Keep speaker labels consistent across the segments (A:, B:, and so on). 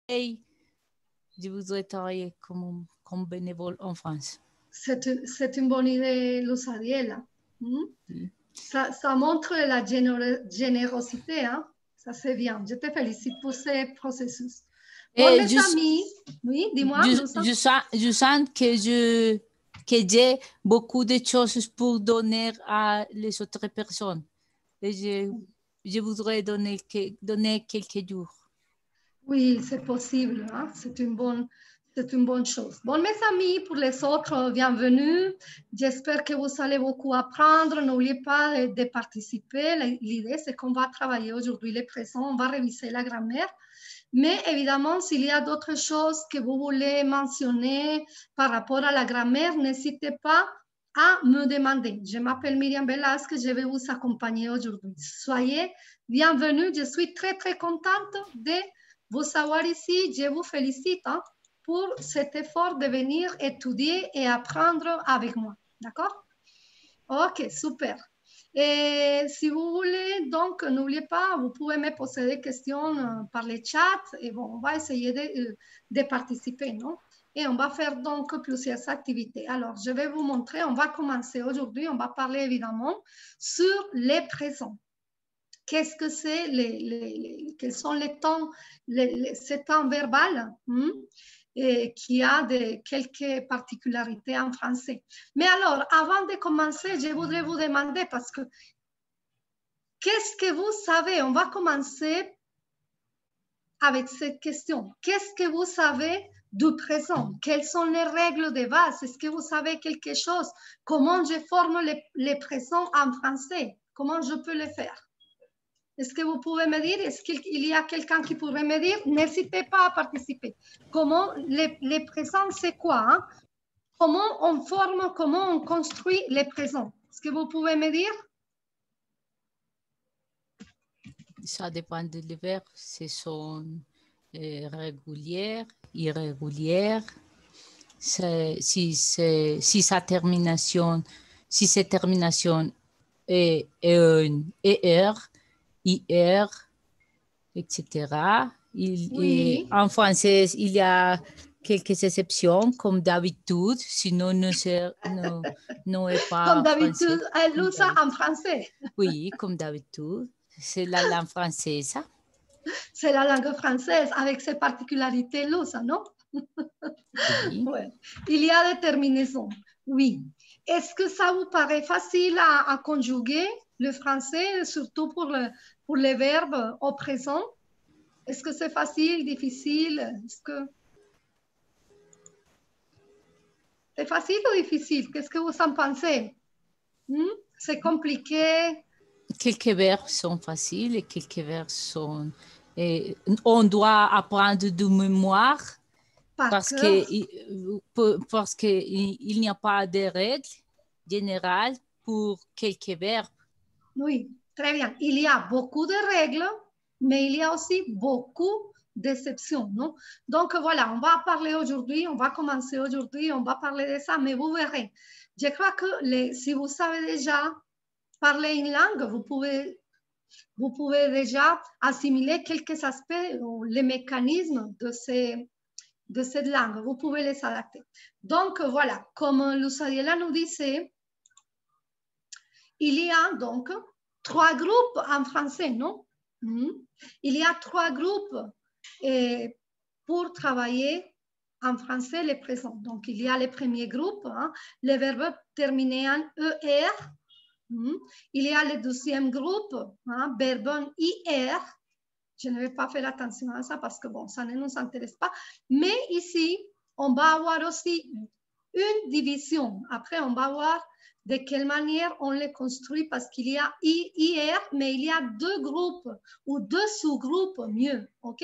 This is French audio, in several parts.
A: je voudrais travailler comme bénévole en France.
B: C'est une bonne idée, Luz Ariela.
A: Oui.
B: Ça montre la générosité, hein? Ça c'est bien. Je te félicite pour ce processus. Bon, mes amis, oui, dis-moi.
A: Je sens que j'ai beaucoup de choses pour donner à les autres personnes. Et je voudrais donner quelques jours.
B: Oui, c'est possible. Hein? C'est une bonne chose. Bon, mes amis, pour les autres, bienvenue. J'espère que vous allez beaucoup apprendre. N'oubliez pas de participer. L'idée, c'est qu'on va travailler aujourd'hui les présents. On va réviser la grammaire. Mais évidemment, s'il y a d'autres choses que vous voulez mentionner par rapport à la grammaire, n'hésitez pas à me demander. Je m'appelle Myriam Velasque, je vais vous accompagner aujourd'hui. Soyez bienvenus. Je suis très, très contente de vous savoir ici. Je vous félicite pour cet effort de venir étudier et apprendre avec moi. D'accord? Ok, super. Et si vous voulez, donc, n'oubliez pas, vous pouvez me poser des questions par le chat et bon, on va essayer de participer, non? Et on va faire donc plusieurs activités. Alors, je vais vous montrer, on va commencer aujourd'hui, on va parler évidemment sur les présents. Qu'est-ce que c'est, quels sont les temps, ces temps verbal et qui a quelques particularités en français. Mais alors, avant de commencer, je voudrais vous demander, parce que qu'est-ce que vous savez? On va commencer avec cette question. Qu'est-ce que vous savez du présent? Quelles sont les règles de base? Est-ce que vous savez quelque chose? Comment je forme les présents en français? Comment je peux le faire? Est-ce que vous pouvez me dire? Est-ce qu'il y a quelqu'un qui pourrait me dire? N'hésitez pas à participer. Comment les présents, c'est quoi? Hein? Comment on forme, comment on construit les présents? Est-ce que vous pouvez me dire?
A: Ça dépend des verbes. Ce sont régulières, irrégulières. Si sa termination est un ER, IR, etc.
B: Oui.
A: En français, il y a quelques exceptions, comme d'habitude, sinon non est pas
B: comme d'habitude, elle usa en français.
A: Oui, comme d'habitude. C'est la langue française.
B: C'est la langue française avec ses particularités lusa, non?
A: Oui.
B: Ouais. Il y a des terminaisons. Oui. Est-ce que ça vous paraît facile à conjuguer le français, surtout pour les verbes au présent? Est-ce que c'est facile, difficile? Est-ce que c'est facile ou difficile? Qu'est-ce que vous en pensez? C'est compliqué?
A: Quelques verbes sont faciles et quelques verbes sont... on doit apprendre de mémoire parce qu'il n'y a pas de règles générales pour quelques verbes.
B: Oui, très bien. Il y a beaucoup de règles, mais il y a aussi beaucoup d'exceptions, non? Donc voilà, on va parler aujourd'hui, on va commencer aujourd'hui, on va parler de ça, mais vous verrez. Je crois que si vous savez déjà parler une langue, vous pouvez déjà assimiler quelques aspects ou les mécanismes de cette langue. Vous pouvez les adapter. Donc voilà, comme Luz Ariela nous disait, il y a donc 3 groupes en français, non? Il y a 3 groupes pour travailler en français les présents. Donc, il y a le premier groupe, les verbes terminés en ER. Il y a le deuxième groupe, verbes IR. Je ne vais pas faire attention à ça parce que, bon, ça ne nous intéresse pas. Mais ici, on va avoir aussi une division. Après, on va voir de quelle manière on les construit parce qu'il y a IR, mais il y a 2 groupes ou 2 sous-groupes mieux. OK?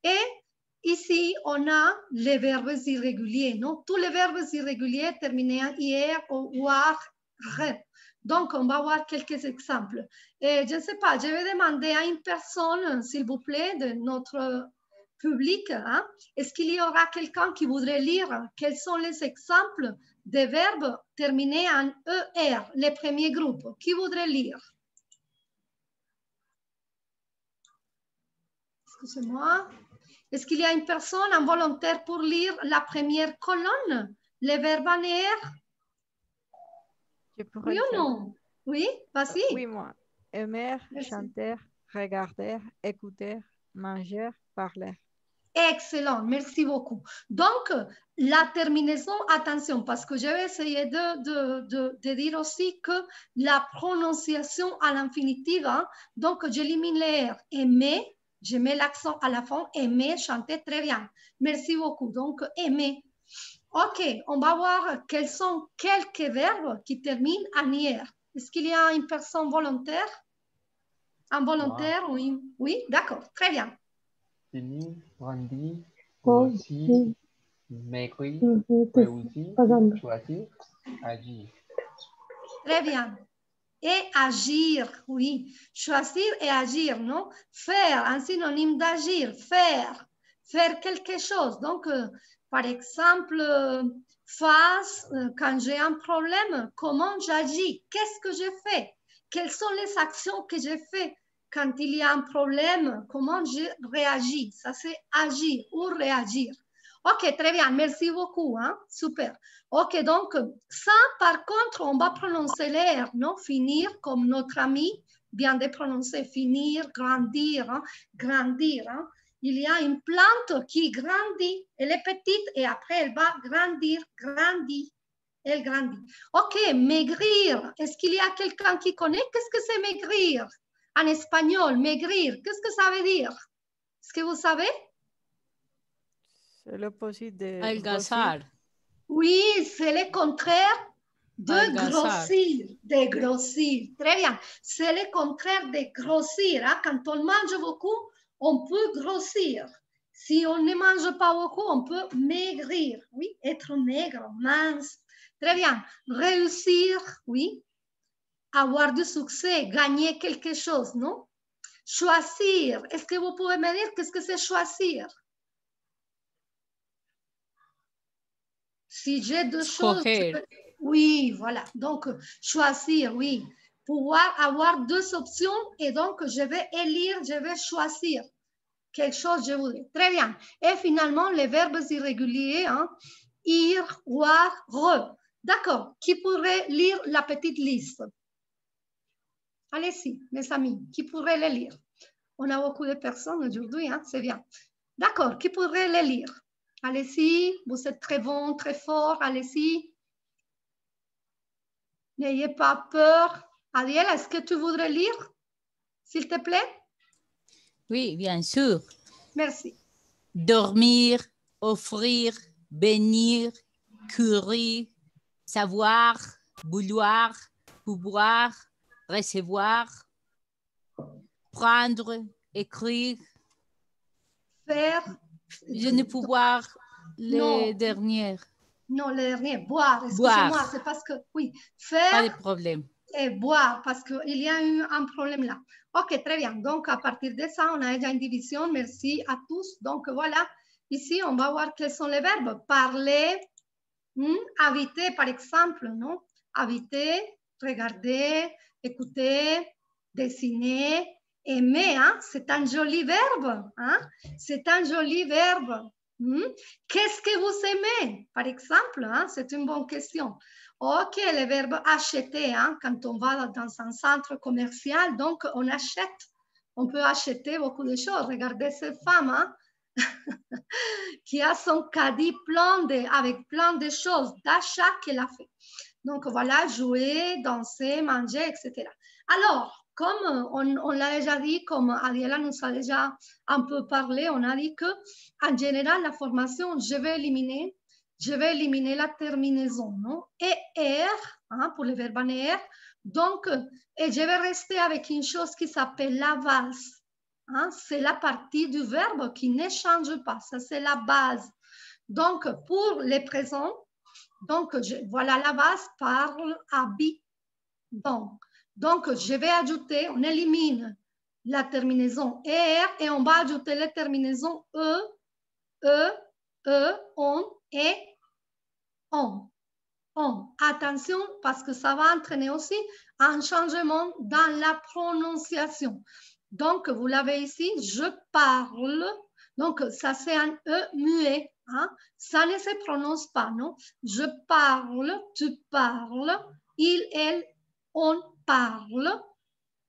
B: Et ici, on a les verbes irréguliers. Non? Tous les verbes irréguliers terminés en IR ou AR. Donc, on va voir quelques exemples. Et je ne sais pas, je vais demander à une personne, s'il vous plaît, de notre public, est-ce qu'il y aura quelqu'un qui voudrait lire quels sont les exemples des verbes terminés en ER, les premiers groupes? Qui voudrait lire? Excusez-moi. Est-ce qu'il y a une personne involontaire pour lire la première colonne, les verbes en air? Oui ou non? Oui, vas-y.
C: Oui, moi. Aimer,
B: Merci.
C: chanter, regarder, écouter, manger, parler.
B: Excellent, merci beaucoup. Donc, la terminaison, attention, parce que je vais essayer de dire aussi que la prononciation à l'infinitive, hein, donc j'élimine les R. Aimer, je mets l'accent à la fin, aimer, chanter, très bien. Merci beaucoup. Donc, aimer. OK, on va voir quels sont quelques verbes qui terminent en IR. Est-ce qu'il y a une personne volontaire? Involontaire, oui. Oui, d'accord, très bien.
D: Finir, grandir,
E: Oh,
D: grossir,
E: oui.
D: maigrir,
E: Mhm,
D: réussir,
E: par exemple.
D: choisir, agir.
B: Très bien. Et agir, oui. Choisir et agir, non? Faire, un synonyme d'agir, faire. Faire quelque chose. Donc, par exemple, quand j'ai un problème, comment j'agis? Qu'est-ce que je fais? Quelles sont les actions que je fais quand il y a un problème? Comment je réagis? Ça, c'est agir ou réagir. OK, très bien. Merci beaucoup. Hein? Super. OK, donc, ça, par contre, on va prononcer l'air, non? Finir, comme notre ami vient de prononcer, finir, grandir, hein? Grandir. Hein? Il y a une plante qui grandit. Elle est petite et après, elle va grandir, grandit. Elle grandit. OK, maigrir. Est-ce qu'il y a quelqu'un qui connaît? Qu'est-ce que c'est maigrir? En espagnol, maigrir. Qu'est-ce que ça veut dire? Est-ce que vous savez?
C: C'est l'opposé de
A: Adelgazar.
C: grossir.
B: Oui, c'est le contraire de
A: Adelgazar.
B: grossir, de grossir. Très bien. C'est le contraire de grossir. Hein? Quand on mange beaucoup, on peut grossir. Si on ne mange pas beaucoup, on peut maigrir. Oui, être maigre, mince. Très bien. Réussir, oui. Avoir du succès, gagner quelque chose, non? Choisir. Est-ce que vous pouvez me dire qu'est-ce que c'est choisir? Si j'ai deux choses,
A: Escoger.
B: oui, voilà. Donc, choisir, oui. Pouvoir avoir deux options et donc je vais élire, je vais choisir quelque chose, je voudrais. Très bien. Et finalement, les verbes irréguliers, hein, ir, voir, re. D'accord. Qui pourrait lire la petite liste? Allez-y, mes amis, qui pourrait les lire? On a beaucoup de personnes aujourd'hui, hein, c'est bien. D'accord. Qui pourrait les lire? Allez-y, vous êtes très bon, très fort, allez-y. N'ayez pas peur. Ariel, est-ce que tu voudrais lire, s'il te plaît?
A: Oui, bien sûr.
B: Merci.
A: Dormir, offrir, bénir, courir, savoir, vouloir, pouvoir, recevoir, prendre, écrire.
B: Faire.
A: Je ne pouvoir les
B: Non.
A: dernières.
B: Non, le dernier, boire.
A: Boire.
B: Excusez-moi, c'est parce que, oui,
A: Pas de
B: faire
A: problème.
B: et boire, parce qu'il y a eu un problème là. OK, très bien. Donc, à partir de ça, on a déjà une division. Merci à tous. Donc, voilà. Ici, on va voir quels sont les verbes. Parler, habiter, par exemple, non? Habiter, regarder, écouter, dessiner, aimer, hein? C'est un joli verbe, hein? C'est un joli verbe. Qu'est-ce que vous aimez, par exemple, hein? C'est une bonne question. OK, le verbe acheter, hein? Quand on va dans un centre commercial, donc on achète. On peut acheter beaucoup de choses. Regardez cette femme, hein? qui a son caddie avec plein de choses d'achat qu'elle a fait. Donc voilà, jouer, danser, manger, etc. Alors, comme on l'a déjà dit, comme Ariela nous a déjà un peu parlé, on a dit que en général, la formation, je vais éliminer la terminaison, non? Et R, hein, pour le verbe en R. Donc, et je vais rester avec une chose qui s'appelle la base. Hein, c'est la partie du verbe qui ne change pas. Ça, c'est la base. Donc, pour les présents, donc, voilà la base, parle, habite. Donc, je vais ajouter, on élimine la terminaison ER et on va ajouter les terminaisons on et on. Attention, parce que ça va entraîner aussi un changement dans la prononciation. Donc, vous l'avez ici, je parle. Donc, ça, c'est un E muet. Hein? Ça ne se prononce pas, non? Je parle, tu parles, il, elle, on parle.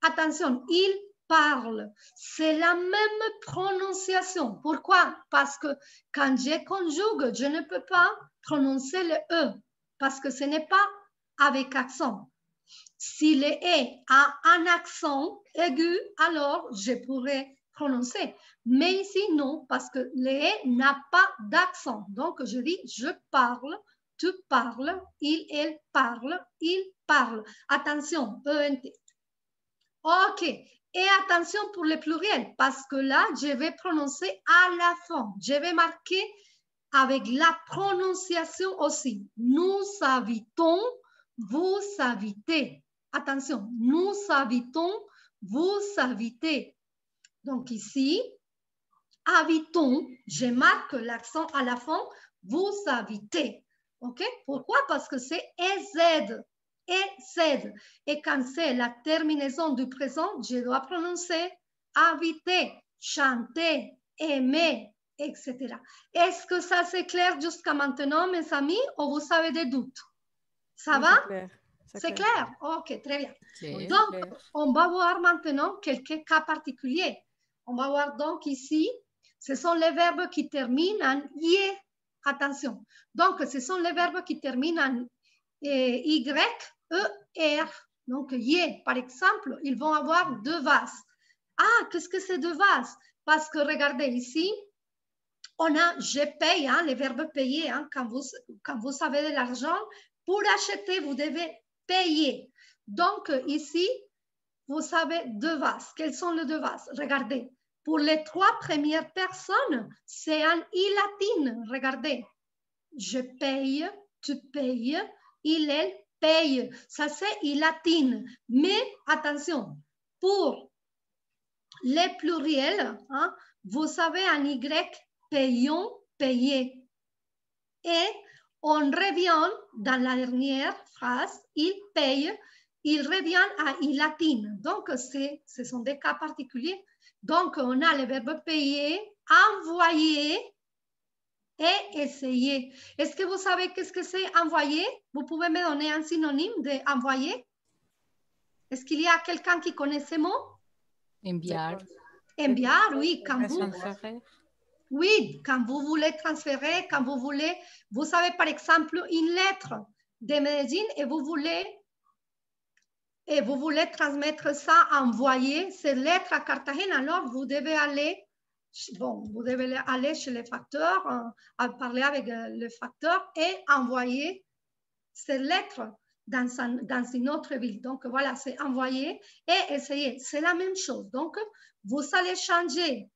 B: Attention, il parle. C'est la même prononciation. Pourquoi? Parce que quand je conjugue, je ne peux pas prononcer le E parce que ce n'est pas avec accent. Si le E a un accent aigu, alors je pourrais prononcer. Mais ici, non, parce que le E n'a pas d'accent. Donc, je dis je parle, tu parles, il, elle parle, il parle. Attention, ENT. OK. Et attention pour le pluriel, parce que là, je vais prononcer à la fin. Je vais marquer avec la prononciation aussi. Nous habitons, vous habitez. Attention, nous habitons, vous habitez. Donc ici, habitons, je marque l'accent à la fin, vous habitez. OK? Pourquoi? Parce que c'est EZ. EZ. Et quand c'est la terminaison du présent, je dois prononcer habiter, chanter, aimer, etc. Est-ce que ça c'est clair jusqu'à maintenant, mes amis, ou vous avez des doutes? Ça
C: Oui,
B: va?
C: c'est clair.
B: C'est clair? Ok, très bien.
A: Okay.
B: Donc, on va voir maintenant quelques cas particuliers. On va voir donc ici, ce sont les verbes qui terminent en IE. Attention. Donc, ce sont les verbes qui terminent en Y, E, R. Donc, IE, par exemple, ils vont avoir deux vases. Ah, qu'est-ce que c'est deux vases? Parce que regardez ici, on a je paye, hein, les verbes payer. Hein, quand vous avez de l'argent, pour acheter, vous devez payer. Donc, ici, vous savez deux vases. Quels sont les deux vases? Regardez. Pour les trois premières personnes, c'est un I latine. Regardez. Je paye, tu payes, il, elle paye. Ça, c'est I latine. Mais attention, pour les pluriels, hein, vous savez un Y, payons, payé. Et on revient dans la dernière phrase, il paye, il revient à I latine. Donc, ce sont des cas particuliers. Donc, on a le verbe payer, envoyer et essayer. Est-ce que vous savez qu'est-ce que c'est envoyer? Vous pouvez me donner un synonyme d'envoyer? Est-ce qu'il y a quelqu'un qui connaît ces mots?
A: Enviar.
B: Enviar, oui, quand vous...
C: Transférer.
B: Oui, quand vous voulez transférer, quand vous voulez... Vous savez, par exemple, une lettre de Medellín et vous voulez transmettre ça, envoyer cette lettre à Cartagena. Alors, vous devez aller... Bon, vous devez aller chez le facteur, parler avec le facteur et envoyer cette lettre dans une autre ville. Donc, voilà, c'est envoyer et essayer. C'est la même chose. Donc, vous allez changer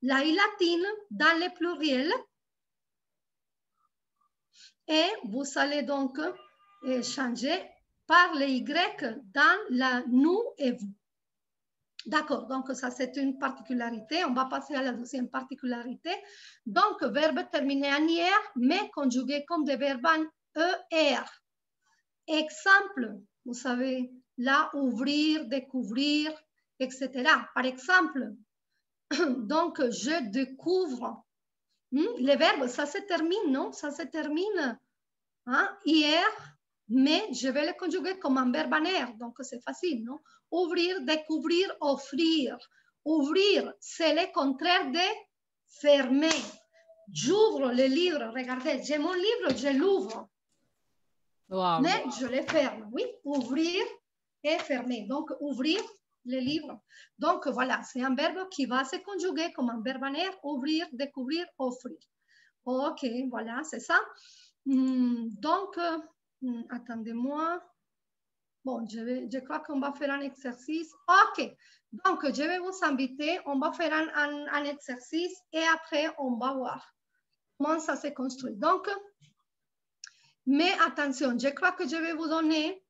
B: la I latine dans le pluriel et vous allez donc changer par le Y dans la nous et vous. D'accord, donc ça c'est une particularité. On va passer à la deuxième particularité. Donc, verbe terminé en IR, mais conjugué comme des verbes en ER. Exemple, vous savez, là, ouvrir, découvrir, etc. Par exemple, donc, je découvre. Les verbes, ça se termine, non? Ça se termine hein, hier, mais je vais le conjuguer comme un verbe en R, donc c'est facile, non? Ouvrir, découvrir, offrir. Ouvrir, c'est le contraire de fermer. J'ouvre le livre, regardez, j'ai mon livre, je l'ouvre.
A: Wow.
B: Mais je le ferme, oui. Ouvrir et fermer. Donc, ouvrir le livre. Donc, voilà, c'est un verbe qui va se conjuguer comme un verbe en R, ouvrir, découvrir, offrir. OK, voilà, c'est ça. Donc, attendez-moi. Bon, je crois qu'on va faire un exercice. OK, donc je vais vous inviter. On va faire un exercice et après, on va voir comment ça se construit. Donc, mais attention, je crois que je vais vous donner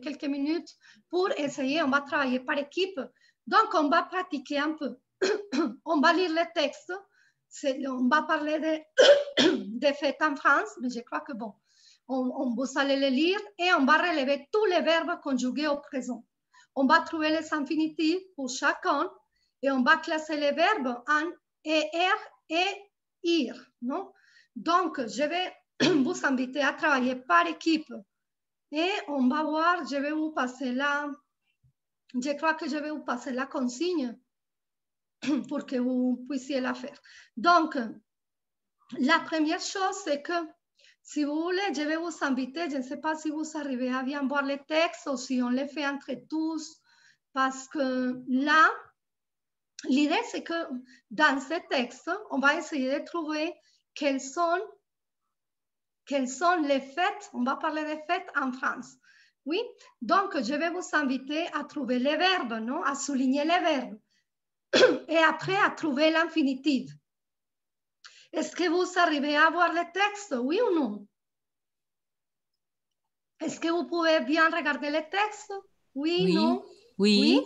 B: quelques minutes pour essayer. On va travailler par équipe. Donc, on va pratiquer un peu. On va lire le texte. On va parler des fêtes en France, mais je crois que bon, vous allez les lire et on va relever tous les verbes conjugués au présent. On va trouver les infinitifs pour chacun Et on va classer les verbes en ER et IR, non? Donc, je vais vous inviter à travailler par équipe. Et on va voir, je vais vous passer là, je crois que je vais vous passer la consigne pour que vous puissiez la faire. Donc, la première chose, c'est que si vous voulez, je vais vous inviter, je ne sais pas si vous arrivez à bien voir les textes ou si on les fait entre tous, parce que là, l'idée, c'est que dans ces textes, on va essayer de trouver quelles sont les fêtes, on va parler des fêtes en France. Oui, donc je vais vous inviter à trouver les verbes, non? À souligner les verbes. Et après, à trouver l'infinitif. Est-ce que vous arrivez à voir les textes, oui ou non? Est-ce que vous pouvez bien regarder les textes? Oui,
A: Oui,
B: non?
A: oui,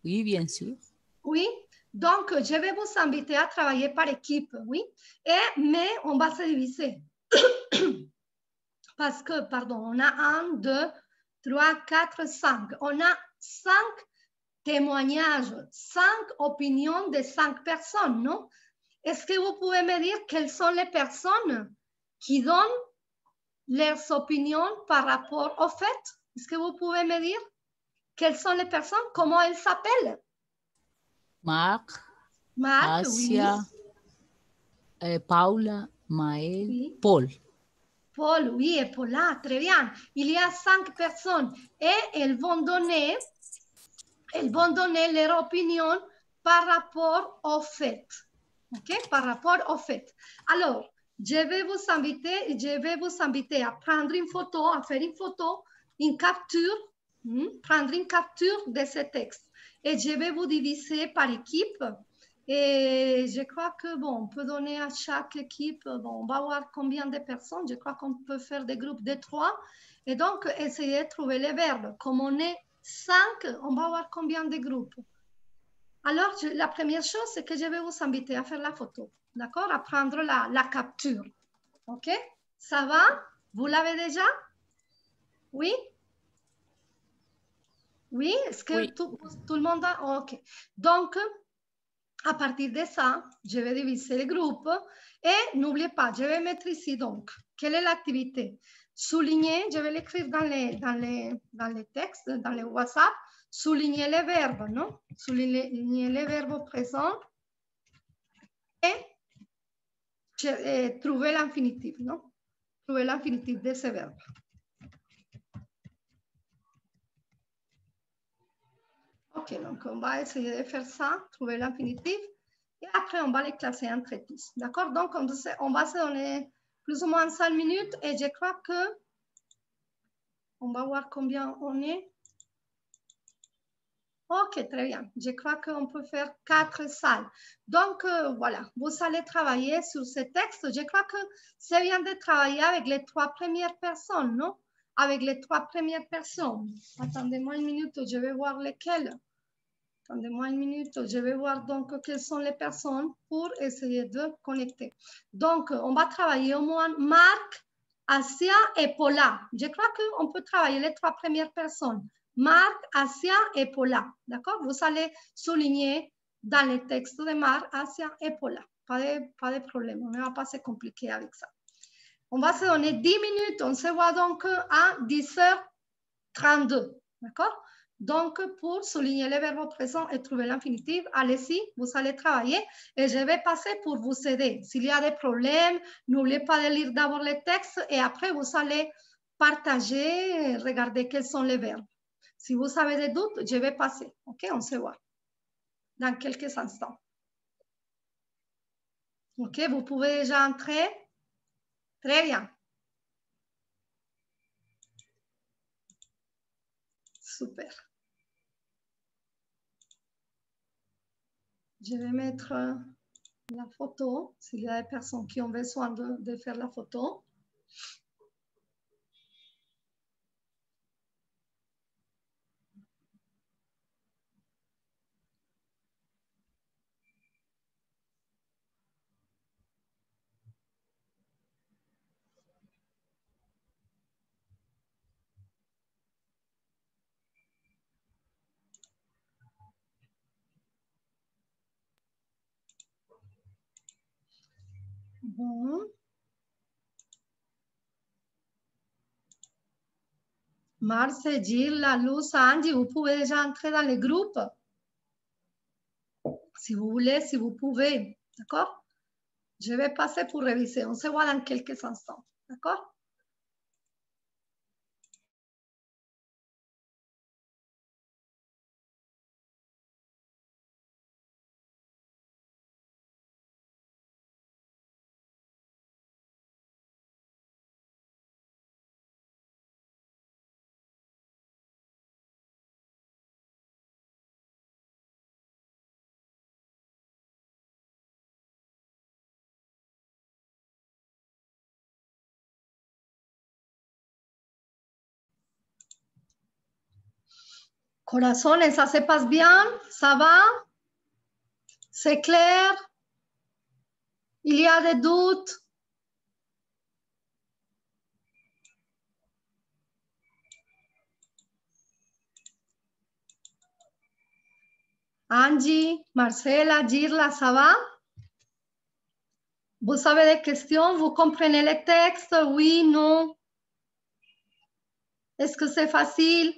A: oui, bien sûr.
B: Oui, donc je vais vous inviter à travailler par équipe, oui, mais on va se diviser. Parce que, pardon, on a 1, 2, 3, 4, 5. On a 5 témoignages, 5 opinions de 5 personnes, non? Est-ce que vous pouvez me dire quelles sont les personnes qui donnent leurs opinions par rapport au fait? Est-ce que vous pouvez me dire quelles sont les personnes? Comment elles s'appellent?
A: Marc,
B: Marc,
A: Asia, Paula, Maël,
B: oui.
A: Paul.
B: Paul, oui, et Paula, très bien. Il y a 5 personnes et elles vont donner leur opinion par rapport au fait. OK? Par rapport au fait. Alors, je vais vous inviter à prendre une photo, à faire une photo, une capture, prendre une capture de ce texte. Et je vais vous diviser par équipe. Et je crois que, bon, on peut donner à chaque équipe, bon, on va voir combien de personnes. Je crois qu'on peut faire des groupes de 3. Et donc, essayer de trouver les verbes. Comme on est 5, on va voir combien de groupes. Alors, la première chose, c'est que je vais vous inviter à faire la photo, d'accord? À prendre la capture, OK? Ça va? Vous l'avez déjà? Oui? Oui? Est-ce que
A: Oui.
B: tout le monde a? OK. Donc, à partir de ça, je vais diviser le groupe et n'oubliez pas, je vais mettre ici donc, quelle est l'activité? Souligner, je vais l'écrire dans les textes, dans les WhatsApp, souligner les verbes, non? Souligner les verbes présents et trouver l'infinitif, non? Trouver l'infinitif de ce verbe. Ok, donc on va essayer de faire ça, trouver l'infinitif, et après on va les classer entre tous, d'accord? Donc on va se donner plus ou moins 5 minutes, et je crois que, on va voir combien on est. Ok, très bien. Je crois qu'on peut faire 4 salles. Donc, voilà, vous allez travailler sur ce texte. Je crois que c'est bien de travailler avec les 3 premières personnes, non? Avec les 3 premières personnes. Attendez-moi une minute, je vais voir lesquelles. Attendez-moi une minute, je vais voir donc quelles sont les personnes pour essayer de connecter. Donc, on va travailler au moins Marc, Asia et Paula. Je crois qu'on peut travailler les 3 premières personnes. Marc, Asia et Paula. D'accord? Vous allez souligner dans les textes de Marc, Asia et Paula. Pas de problème, on ne va pas se compliquer avec ça. On va se donner 10 minutes. On se voit donc à 10h32. D'accord? Donc, pour souligner les verbes présents et trouver l'infinitif, allez-y, vous allez travailler et je vais passer pour vous aider. S'il y a des problèmes, n'oubliez pas de lire d'abord les textes et après, vous allez partager, regarder quels sont les verbes. Si vous avez des doutes, je vais passer. OK, on se voit dans quelques instants. OK, vous pouvez déjà entrer. Très bien. Super. Je vais mettre la photo, s'il y a des personnes qui ont besoin de faire la photo. Bon. Marce, Gilles, Luz, Angie, vous pouvez déjà entrer dans les groupes. Si vous voulez, si vous pouvez. D'accord? Je vais passer pour réviser. On se voit dans quelques instants. D'accord? Corazones, ça se passe bien? Ça va? C'est clair? Il y a des doutes? Angie, Marcela, Girla, ça va? Vous avez des questions? Vous comprenez les textes? Oui, non? Est-ce que c'est facile?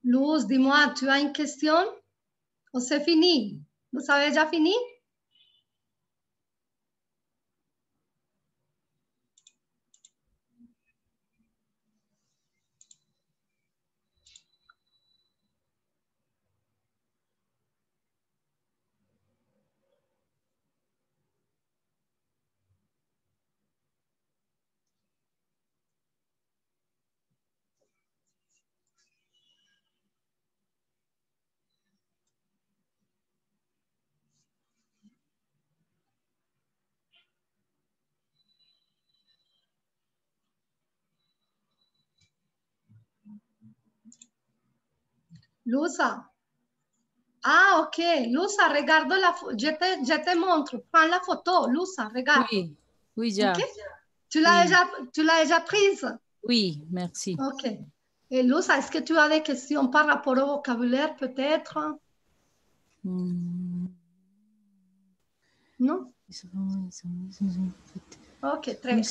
B: Luz, dis-moi, tu as une question? Ou c'est fini? Vous avez déjà fini? Lusa. Ah, ok. Lusa, regarde la photo. Je te montre. Prends la photo. Lusa, regarde.
A: Oui, oui, déjà.
B: Ok. Tu l'as
A: Oui.
B: déjà prise?
A: Oui, merci.
B: Ok. Et Lusa, est-ce que tu as des questions par rapport au vocabulaire, peut-être?
A: Hmm.
B: Non? Ok, très bien.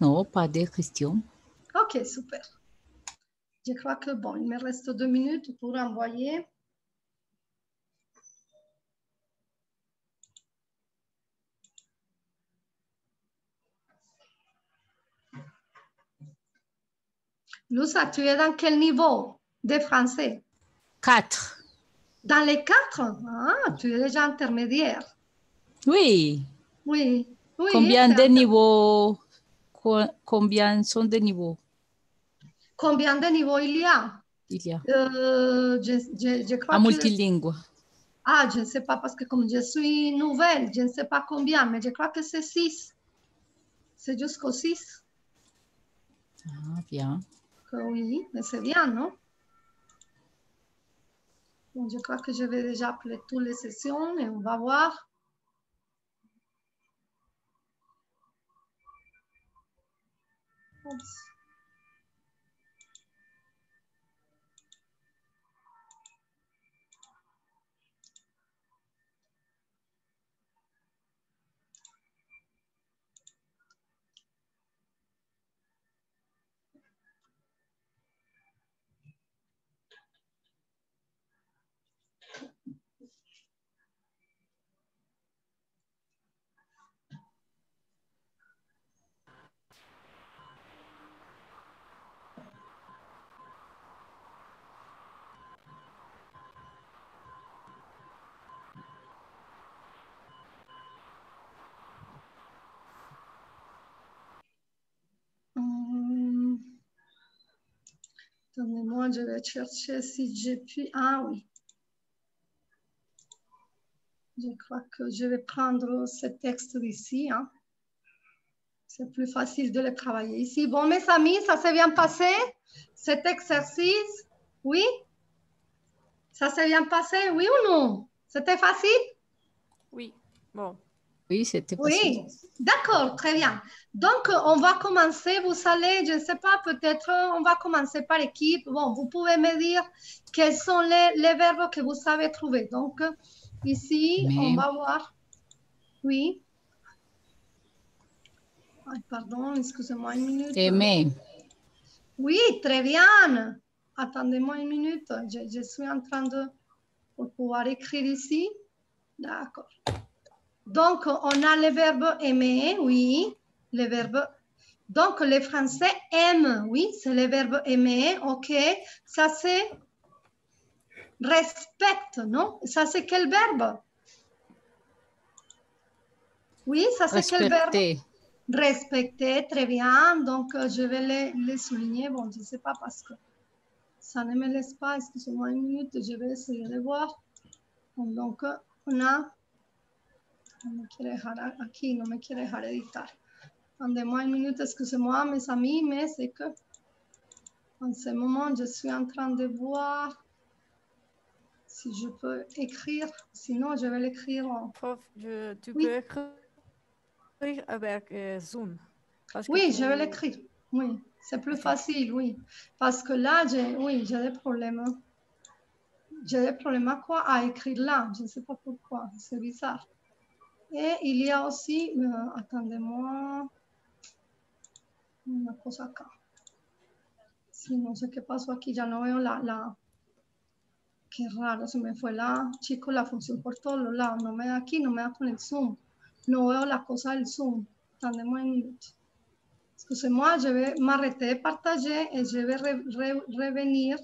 A: Non, pas de questions.
B: Ok, super. Je crois que bon, il me reste 2 minutes pour envoyer. Lusa, tu es dans quel niveau de français?
A: 4.
B: Dans les 4? Ah, tu es déjà intermédiaire.
A: Oui.
B: Oui. Oui,
A: Combien
B: c'est
A: de niveaux? Combien sont de niveaux
B: Combien de niveaux il y a?
A: il y a?
B: Je crois
A: En
B: que...
A: multilingue.
B: Ah, je ne sais pas parce que comme je suis nouvelle, je ne sais pas combien, mais je crois que c'est 6. C'est jusqu'au 6.
A: Ah, bien.
B: Oui, mais c'est bien, non? Bon, je crois que je vais déjà appeler toutes les sessions et on va voir. Oups. Attendez-moi, je vais chercher si j'ai pu... Ah oui. Je crois que je vais prendre ce texte d'ici. Hein. C'est plus facile de le travailler ici. Bon, mes amis, ça s'est bien passé, cet exercice? Oui? Ça s'est bien passé, oui ou non? C'était facile?
C: Oui, bon.
A: Oui, c'était facile.
B: Oui, d'accord, très bien. Donc, on va commencer, vous allez, je ne sais pas, peut-être on va commencer par équipe. Bon, vous pouvez me dire quels sont les verbes que vous savez trouver. Donc, ici, on va voir. Oui. Ay, pardon, excusez-moi une minute.
A: Aimer.
B: Oui, très bien. Attendez-moi une minute. Je suis en train de pouvoir écrire ici. D'accord. Donc, on a le verbe aimer, oui. Le verbe. Donc, les Français aiment, oui, c'est le verbe aimer, ok. Ça, c'est respecte, non? Ça, c'est quel verbe? Oui, ça, c'est quel verbe?
A: Respecter.
B: Respecter, très bien. Donc, je vais les souligner. Bon, je ne sais pas parce que ça ne me laisse pas. Excusez-moi une minute, je vais essayer de voir. Donc, on a... No me quiere dejar aquí, no me quiere dejar editar. Attendez-moi une minute, excusez-moi, mes amis, mais c'est que en ce moment, je suis en train de voir si je peux écrire. Sinon, je vais l'écrire en...
C: Prof, tu
B: Oui.
C: peux écrire avec Zoom. Parce
B: Oui,
C: que
B: je vais l'écrire. Oui, c'est plus facile, oui. Parce que là, j'ai des problèmes. J'ai des problèmes à quoi? À écrire là. Je ne sais pas pourquoi. C'est bizarre. Et il y a aussi... attendez-moi. Una cosa acá. Sí, no sé qué pasó aquí. Ya no veo Qué raro, se me fue chicos, la función por todos los lados. No me da aquí, no me da con el Zoom. No veo la cosa del Zoom. Attendez-moi une minute. Excusez-moi, je vais m'arrêter de partager et je vais revenir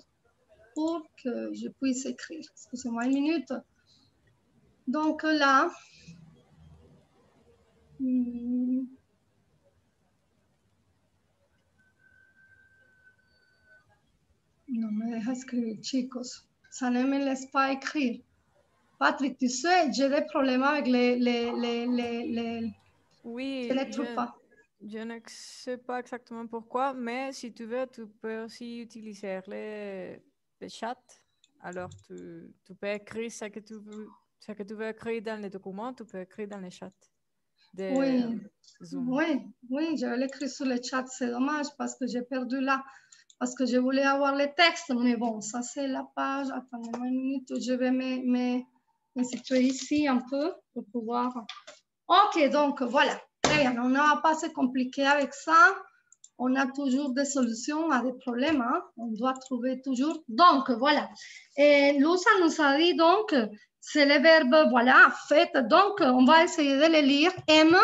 B: pour que je puisse écrire. Excusez-moi une minute. Donc là, no me deja escribir, chicos. Ça ne me laisse pas écrire. Patrick, tu sais, j'ai des problèmes avec
C: oui,
B: je les trouve pas.
C: je ne sais pas exactement pourquoi, mais si tu veux, tu peux aussi utiliser le chat. Alors, tu peux écrire ce que tu veux écrire dans le document, tu peux écrire dans le chat de Zoom.
B: Oui, je vais l'écrire sur le chat, c'est dommage parce que j'ai perdu là, parce que je voulais avoir les textes, mais bon, ça c'est la page. Attendez-moi une minute, je vais me situer ici un peu pour pouvoir... Ok, donc voilà. Très bien, on ne va pas se compliquer avec ça. On a toujours des solutions à des problèmes. Hein? On doit trouver toujours. Donc, voilà. Et Lusa nous a dit donc, c'est le verbe, voilà, fait. Donc, on va essayer de le lire. Aime.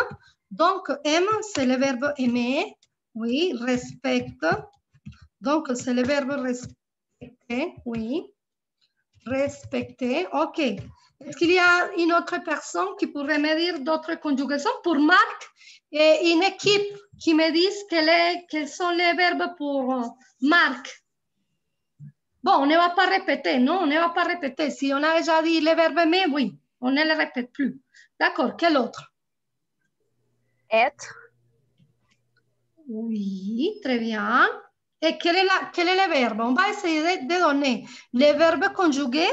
B: Donc, aime, c'est le verbe aimer. Oui, respecte. Donc, c'est le verbe respecter. Oui. Respecter. OK. Est-ce qu'il y a une autre personne qui pourrait me dire d'autres conjugaisons pour Marc et une équipe qui me dise quels sont les verbes pour Marc? Bon, on ne va pas répéter, non? On ne va pas répéter. Si on a déjà dit les verbes aimer, oui, on ne les répète plus. D'accord, quel autre?
E: Être.
B: Oui, très bien. Et quel est le verbe? On va essayer de donner les verbes conjugués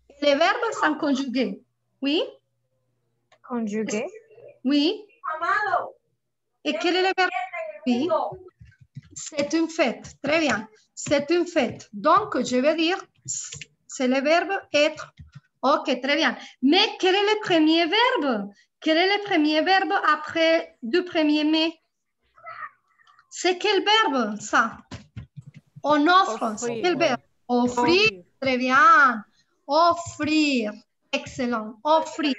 B: et les verbes sans conjuguer. Oui?
E: Conjugué.
B: Oui. Et quel est le verbe? Oui. C'est une fête. Très bien. C'est une fête. Donc, je vais dire, c'est le verbe être. OK, très bien. Mais quel est le premier verbe? Quel est le premier verbe après du 1er mai? C'est quel verbe, ça? On offre. C'est quel verbe? Offrir. Très bien. Offrir. Excellent. Offrir.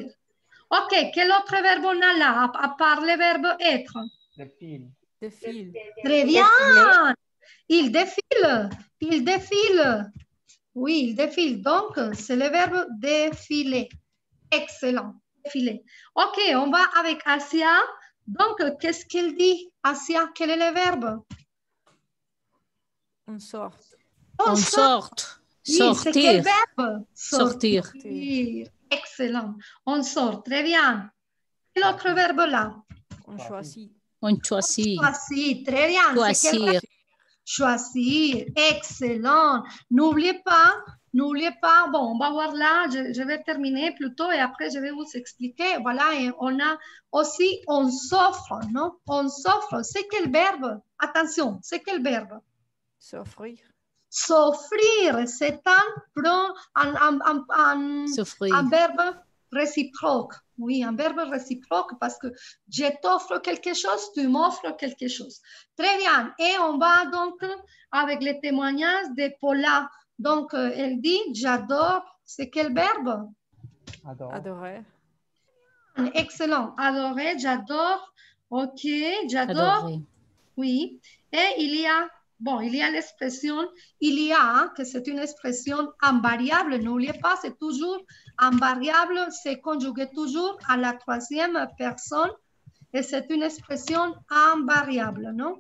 B: OK, quel autre verbe on a là, à part le verbe être?
D: Défile.
C: Défile.
B: Très bien. Il défile. Il défile. Oui, il défile. Donc, c'est le verbe défiler. Excellent. Défiler. OK, on va avec Asia. Donc, qu'est-ce qu'elle dit, Asia? Quel est le verbe?
C: On sort.
A: On sort.
B: Oui, c'est quel
A: Sortir.
B: verbe?
A: Sortir.
B: Sortir. Excellent. On sort. Très bien. Quel autre verbe là?
C: On choisit.
A: On choisit.
B: Choisir. Très bien. C'est quel
A: Choisir.
B: verbe? Choisir. Excellent. N'oubliez pas, bon, on va voir là, je vais terminer plutôt et après je vais vous expliquer. Voilà, et on a aussi, on s'offre, non? On s'offre. C'est quel verbe? Attention, c'est quel verbe?
C: S'offrir.
B: S'offrir, c'est
A: S'offrir.
B: un verbe réciproque. Oui, un verbe réciproque parce que je t'offre quelque chose, tu m'offres quelque chose. Très bien. Et on va donc avec les témoignages de Paula. Donc, elle dit, j'adore. C'est quel verbe?
D: Adore.
C: Adorer.
B: Excellent. Adorer, j'adore. OK, j'adore.
A: Adorer.
B: Oui. Et il y a l'expression il y a, hein, que c'est une expression invariable. N'oubliez pas, c'est toujours invariable, c'est conjugué toujours à la troisième personne et c'est une expression invariable, non?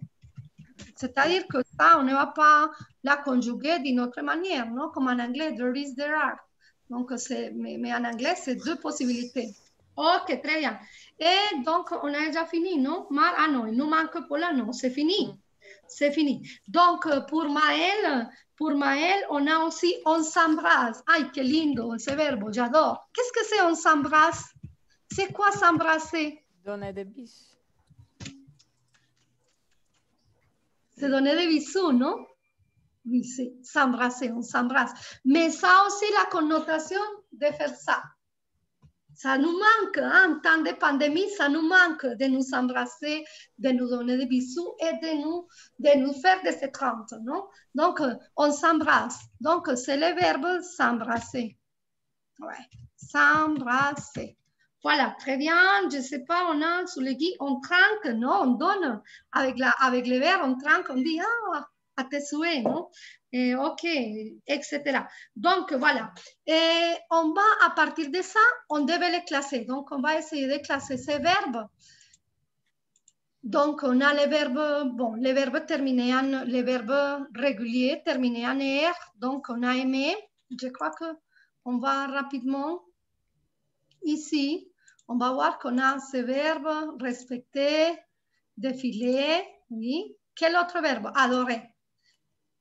B: C'est-à-dire que ça, on ne va pas la conjuguer d'une autre manière, non? Comme en anglais, there is, there are. Donc, mais en anglais, c'est deux possibilités. OK, très bien. Et donc, on a déjà fini, non? Ah non, il nous manque Paula, non, c'est fini. C'est fini. Donc, pour Maël, on a aussi on s'embrasse. Ay, qué lindo ese verbo, j'adore. Qu'est-ce que c'est on s'embrasse? C'est quoi s'embrasser?
C: Donner des bis.
B: C'est donner des bisous, non? Oui, c'est s'embrasser, on s'embrasse. Mais ça a aussi la connotation de faire ça. Ça nous manque, hein, en temps de pandémie, ça nous manque de nous embrasser, de nous donner des bisous et de nous faire des étreintes, non? Donc, on s'embrasse. Donc, c'est le verbe s'embrasser. Ouais, s'embrasser. Voilà, très bien. Je ne sais pas, on a sous le guide, on trinque, non? On donne avec le verbe, on trinque, on dit, ah, à tes souhaits, non? Et OK, etc. Donc, voilà. Et on va, à partir de ça, on devait les classer. Donc, on va essayer de classer ces verbes. Donc, on a les verbes, bon, les verbes les verbes réguliers terminés en ER. Donc, on a aimé. Je crois qu'on va rapidement ici. On va voir qu'on a ces verbes respecter, défiler, oui. Quel autre verbe? Adorer.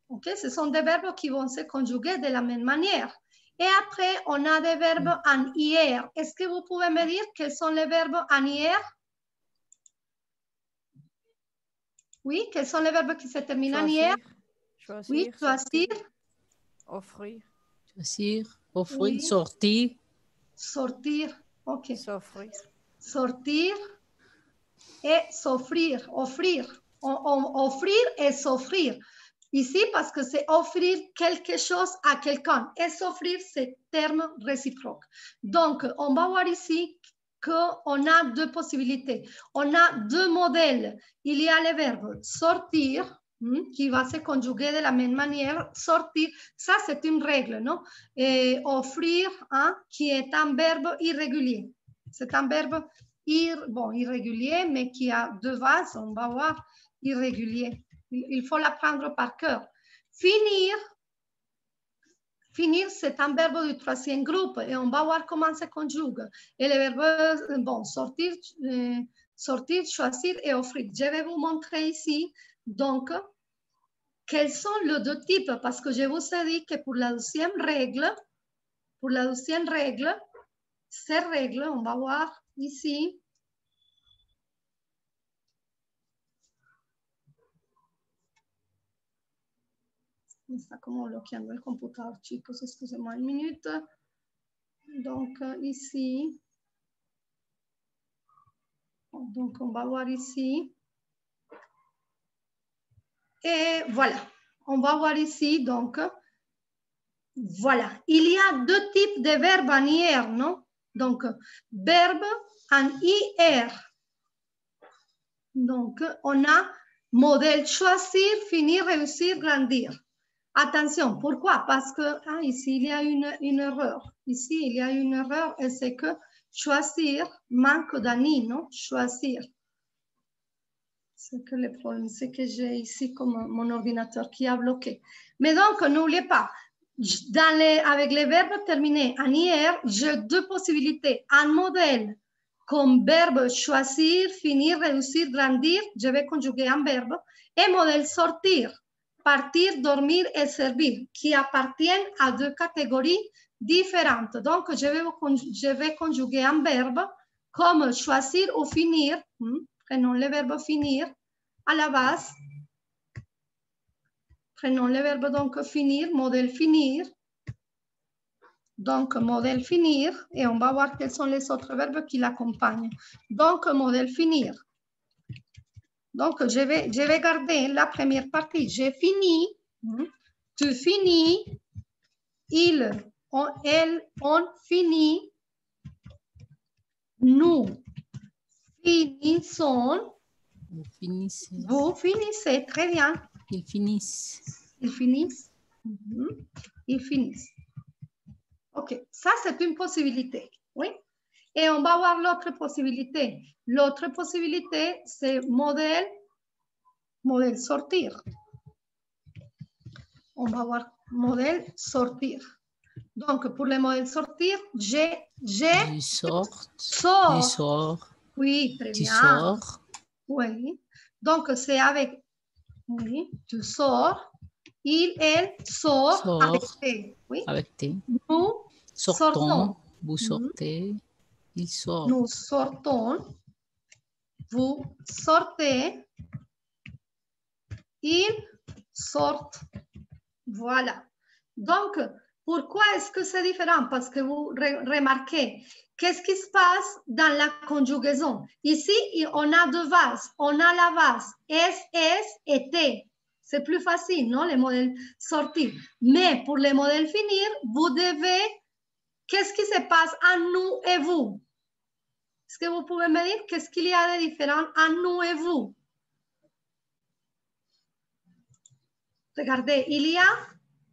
B: OK, ce sont des verbes qui vont se conjuguer de la même manière. Et après, on a des verbes en IR. Est-ce que vous pouvez me dire quels sont les verbes en IR? Oui, quels sont les verbes qui se terminent en IR?
C: Choisir.
B: Oui, choisir.
C: Offrir.
A: Choisir. Offrir.
B: Oui.
A: Sortir.
B: Sortir. OK.
C: S'offrir.
B: Sortir. et s'offrir, offrir. Offrir et s'offrir. Ici, parce que c'est offrir quelque chose à quelqu'un. Et s'offrir, c'est terme réciproque. Donc, on va voir ici qu'on a deux possibilités. On a deux modèles. Il y a le verbe sortir, qui va se conjuguer de la même manière. Sortir, ça c'est une règle, non? Et offrir, qui est un verbe irrégulier. C'est un verbe irrégulier, mais qui a deux bases. On va voir irrégulier. Il faut l'apprendre par cœur. Finir, c'est un verbe du troisième groupe et on va voir comment ça conjugue. Et le verbe, sortir, choisir et offrir. Je vais vous montrer ici, donc, quels sont les deux types, parce que je vous ai dit que pour la deuxième règle, ces règles, on va voir ici. Mi sta come bloqueando el computador, chicos, excusez-moi une minute. Donc, ici. Donc, on va voir ici. Et voilà. On va voir ici, donc. Voilà. Il y a deux types de verbes en IR, non? Donc, verbe en IR. Donc, on a modèle choisir, finir, réussir, grandir. Attention, pourquoi? Parce que ici, il y a une erreur. Ici, il y a une erreur et c'est que choisir manque d'ani, non? Choisir. C'est que le problème, c'est que j'ai ici comme mon ordinateur qui a bloqué. Mais donc, n'oubliez pas, avec les verbes terminés en IR, j'ai deux possibilités. Un modèle comme verbe choisir, finir, réussir, grandir, je vais conjuguer un verbe, et modèle sortir. Partir, dormir et servir, qui appartiennent à deux catégories différentes. Donc, je vais conjuguer un verbe comme choisir ou finir. Prenons le verbe finir à la base. Prenons le verbe donc finir, modèle finir. Donc, modèle finir, et on va voir quels sont les autres verbes qui l'accompagnent. Donc, modèle finir. Donc, je vais garder la première partie. J'ai fini, tu finis, il, elle, on finit, nous finissons, vous finissez, très bien.
A: Ils finissent.
B: Ils finissent. Ils finissent. OK, ça c'est une possibilité, oui. Et on va voir l'autre possibilité. L'autre possibilité, c'est modèle sortir. On va voir modèle sortir. Donc, pour le modèle sortir,
A: Tu sors.
B: Sors.
A: Tu sors.
B: Oui, très
A: Tu
B: bien.
A: sors.
B: Oui. Donc, c'est avec, oui, tu sors. Il, elle sort avec T. Oui.
A: Avec T.
B: Nous sortons.
A: Vous sortez. Il sort.
B: Nous sortons. Vous sortez. Ils sortent. Voilà. Donc, pourquoi est-ce que c'est différent? Parce que vous remarquez, qu'est-ce qui se passe dans la conjugaison? Ici, on a deux bases. On a la base S, S et T. C'est plus facile, non? Les modèles sortir. Mais pour les modèles finir, vous devez... Qu'est-ce qui se passe en nous et vous? Est-ce que vous pouvez me dire qu'est-ce qu'il y a de différent en nous et vous? Regardez, il y a,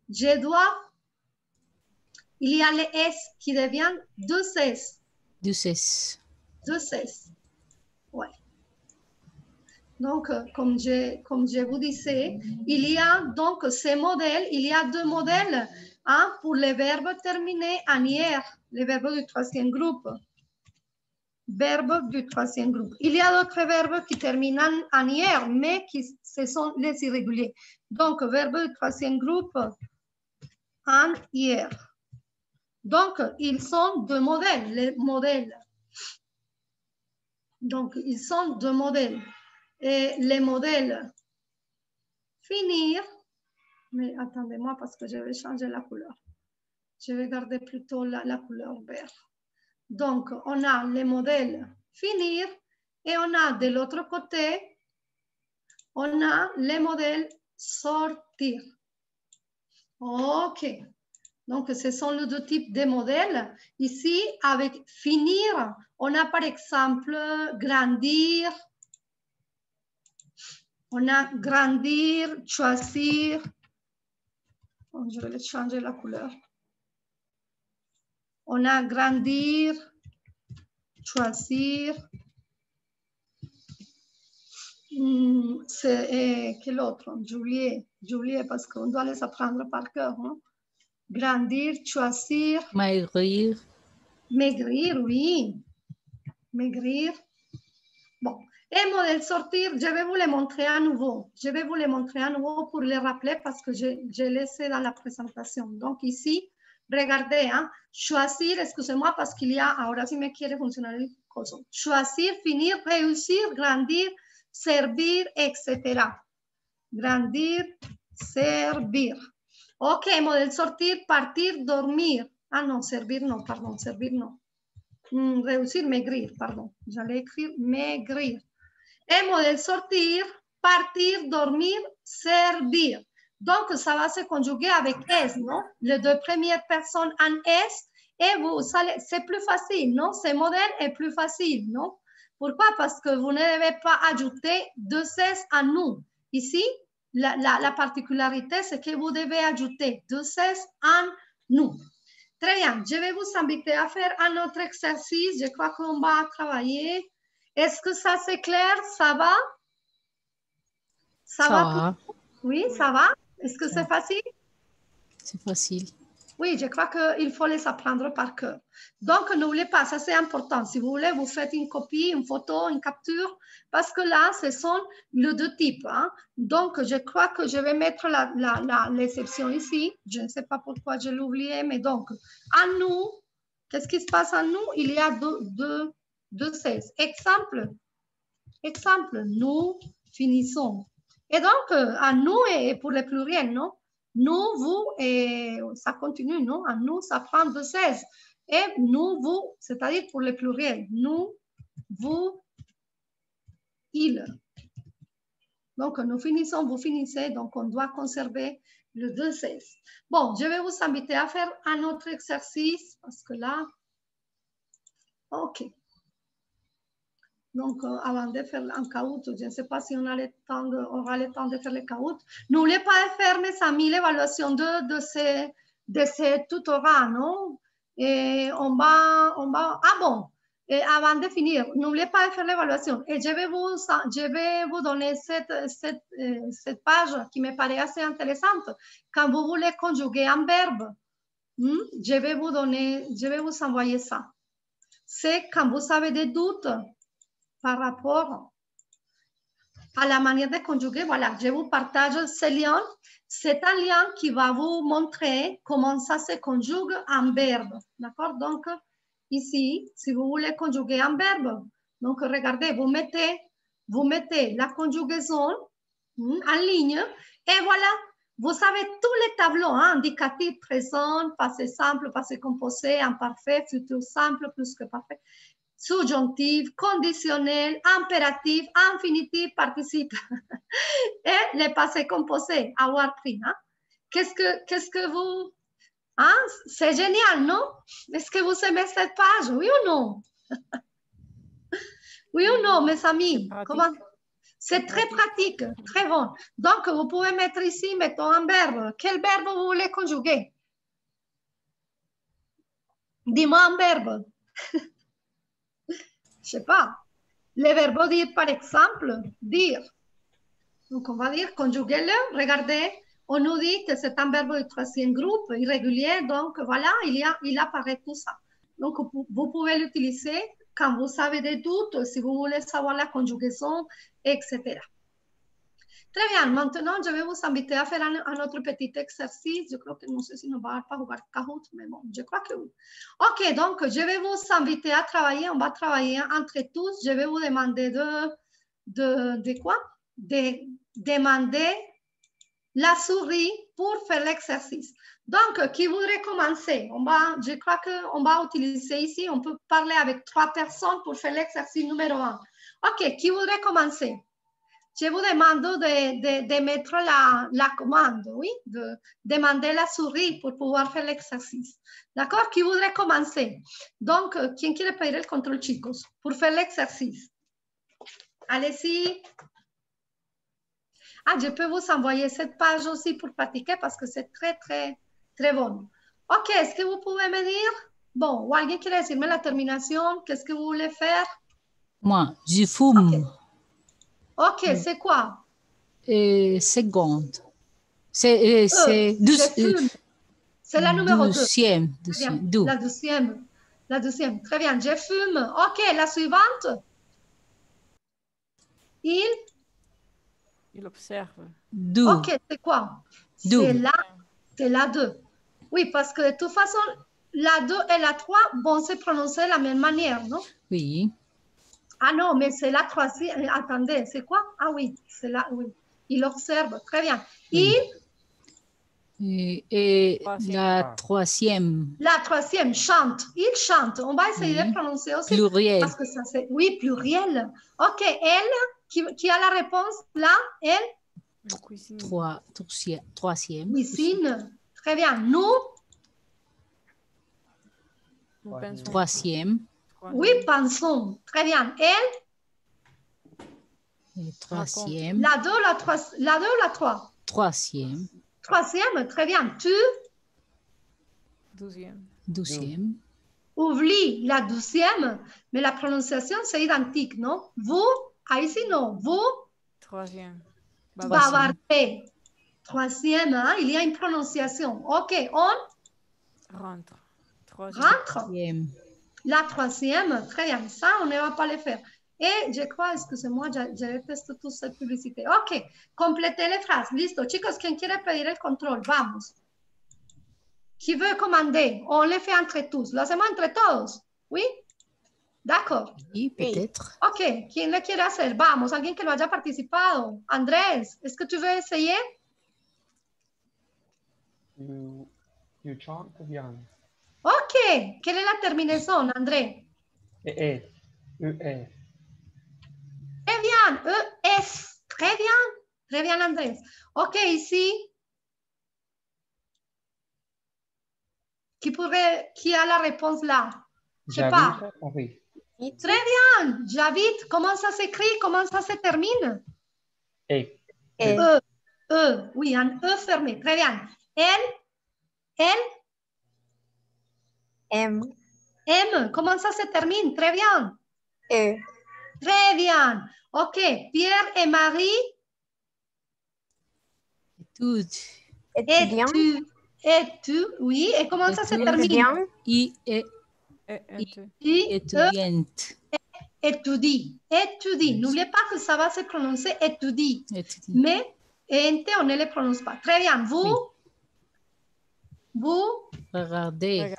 B: je dois, il y a les S qui deviennent deux S.
A: Deux S.
B: Deux S. Ouais. Donc, comme je vous disais, il y a donc ces modèles, il y a deux modèles pour les verbes terminés en IR, les verbes du troisième groupe. Verbes du troisième groupe. Il y a d'autres verbes qui terminent en IR, mais ce sont les irréguliers. Donc, verbes du troisième groupe en IR. Donc, ils sont deux modèles, les modèles. Donc, ils sont deux modèles. Et les modèles finir, mais attendez-moi parce que je vais changer la couleur. Je vais garder plutôt la couleur verte. Donc, on a les modèles finir Et on a de l'autre côté, on a les modèles sortir. OK. Donc, ce sont les deux types de modèles. Ici, avec finir, on a par exemple grandir. On a grandir, choisir. Oh, je vais changer la couleur. On a grandir, choisir. C'est quel autre? J'oubliais parce qu'on doit les apprendre par cœur. Hein? Grandir, choisir.
A: Maigrir.
B: Maigrir, oui. Maigrir. Bon. Et modèle sortir, je vais vous les montrer à nouveau. Je vais vous les montrer à nouveau pour les rappeler parce que j'ai laissé dans la présentation. Donc ici, regardez, hein, choisir, excusez-moi parce qu'il y a, ahora sí me quiere funcionar el coso. Choisir, finir, réussir, grandir, servir, etc. Grandir, servir. Ok, modèle sortir, partir, dormir. Ah non, servir non, pardon, servir non. Réussir, maigrir, pardon. J'allais écrire maigrir. Et modèle sortir, partir, dormir, servir. Donc, ça va se conjuguer avec S, non? Les deux premières personnes en S. Et vous allez, c'est plus facile, non? Ce modèle est plus facile, non? Pourquoi? Parce que vous ne devez pas ajouter deux S à nous. Ici, la particularité, c'est que vous devez ajouter deux S en nous. Très bien. Je vais vous inviter à faire un autre exercice. Je crois qu'on va travailler. Est-ce que ça c'est clair? Ça va? Ça va? Oui, ça va? Est-ce que c'est facile?
A: C'est facile.
B: Oui, je crois qu'il faut les apprendre par cœur. Donc, n'oubliez pas, ça c'est important. Si vous voulez, vous faites une copie, une photo, une capture, parce que là, ce sont les deux types. Hein. Donc, je crois que je vais mettre l'exception ici. Je ne sais pas pourquoi je l'ai oublié, mais donc, à nous, qu'est-ce qui se passe à nous? Il y a deux 16. Exemple, nous finissons. Et donc, à nous et pour les pluriels, non? Nous, vous, et ça continue, non? À nous, ça prend 2 16. Et nous, vous, c'est-à-dire pour les pluriels. Nous, vous, il. Donc, nous finissons, vous finissez. Donc, on doit conserver le 2 16. Bon, je vais vous inviter à faire un autre exercice parce que là, OK. Donc, avant de faire un caout, je ne sais pas si on aura le temps de faire le caout. N'oubliez pas de faire, mes amis, l'évaluation de ces tutorats, non? Et on va, ah bon, et avant de finir, n'oubliez pas de faire l'évaluation. Et je vais vous donner cette page qui me paraît assez intéressante. Quand vous voulez conjuguer un verbe, je vais vous envoyer ça. C'est quand vous avez des doutes par rapport à la manière de conjuguer, voilà, je vous partage ce lien. C'est un lien qui va vous montrer comment ça se conjugue en verbe. D'accord? Donc, ici, si vous voulez conjuguer un verbe, donc regardez, vous mettez la conjugaison en ligne et voilà, vous avez tous les tableaux, hein, indicatif, présent, passé simple, passé composé, imparfait, futur simple, plus que parfait. Subjonctif, conditionnel, impératif, infinitif, participe et le passé composé, avoir pris. Hein? Qu'est-ce que vous... Hein? C'est génial, non? Est-ce que vous aimez cette page? Oui ou non? Oui ou non, mes amis? C'est très pratique, très bon. Donc, vous pouvez mettre ici, mettons un verbe. Quel verbe vous voulez conjuguer? Dis-moi un verbe. Je ne sais pas. Le verbe dire, par exemple, dire. Donc, on va dire conjuguer-le. Regardez, on nous dit que c'est un verbe du troisième groupe, irrégulier. Donc, voilà, il apparaît tout ça. Donc, vous pouvez l'utiliser quand vous avez des doutes, si vous voulez savoir la conjugaison, etc. Très bien. Maintenant, je vais vous inviter à faire un autre petit exercice. Je crois que, non sais si on va pas jouer Kahoot, mais bon, je crois que oui. OK, donc, je vais vous inviter à travailler. On va travailler entre tous. Je vais vous demander de quoi? De demander la souris pour faire l'exercice. Donc, qui voudrait commencer? Je crois qu'on va utiliser ici, on peut parler avec 3 personnes pour faire l'exercice numéro 1. Ok, qui voudrait commencer? Je vous demande de mettre la commande, oui, de demander la souris pour pouvoir faire l'exercice. D'accord? Qui voudrait commencer? Donc, ¿quién quiere pedir el control, chicos, pour faire l'exercice? Allez-y. Ah, je peux vous envoyer cette page aussi pour pratiquer parce que c'est très, très, très bon. Ok, est-ce que vous pouvez me dire? Bon, ou alguien quiere decirme la terminación? Qu'est-ce que vous voulez faire?
A: Moi, je fume.
B: Ok, c'est quoi?
A: Seconde. C'est
B: Je fume. C'est la numéro 2.
A: Deuxième.
B: La deuxième. La deuxième. Très bien. Je fume. Ok, la suivante. Il
C: observe.
A: Deux.
B: Ok, c'est quoi? C'est la 2. Oui, parce que de toute façon, la 2 et la 3 vont se prononcer de la même manière, non?
A: Oui.
B: Ah non, mais c'est la troisième. Attendez, c'est quoi? Ah oui, c'est là, oui. Il observe. Très bien.
A: Oui.
B: Il
A: Et la troisième.
B: La troisième chante. Il chante. On va essayer de prononcer aussi.
A: Pluriel.
B: Parce que ça c'est... Oui, pluriel. Ok, elle, qui a la réponse là? Elle?
A: Troisième.
B: Cuisine. Très bien. Nous?
A: Troisième.
B: Oui, pensons. Très bien. Elle?
A: Et troisième.
B: La 2 ou la 3?
A: Troisième.
B: Troisième, très bien. Tu?
A: Douzième.
B: Oublie la 12e, mais la prononciation, c'est identique, non? Vous? Ah, ici, non. Vous?
C: Troisième.
B: Bavardez. Troisième, hein? Il y a une prononciation. Ok, on?
C: Rentre.
B: Rentre. La troisième, très bien. Ça, on ne va pas le faire. Et je crois, excusez-moi, je déteste toute cette publicité. Ok, complétez les phrases. Listo. Chicos, ¿quién quiere pedir el control? Vamos. Qui veut commander? On le fait entre tous. Lo hacemos entre todos. Oui? D'accord.
A: Oui, peut-être.
B: Ok, ¿quién le quiere hacer? Vamos, alguien que lo haya participado. Andrés, ¿es que tu veux essayer?
D: You chante bien.
B: Ok, quelle est la terminaison, André?
D: ES. ES.
B: Très bien, ES. Très bien. Très bien, Andrés. Ok, ici. Qui a la réponse là? Je sais pas.
D: Oui.
B: Très bien. Javid, comment ça s'écrit? Comment ça se termine?
D: E.
B: Oui, un E fermé. Très bien.
E: M.
B: Comment ça se termine? Très bien.
E: E.
B: Très bien. Ok, Pierre et Marie.
E: Étudiant.
B: Oui. Et comment ça se termine?
A: Étudiante.
B: Étudie. N'oubliez pas que ça va se prononcer étudie. Mais ente, on ne le prononce pas. Très bien. Vous?
A: Regardez.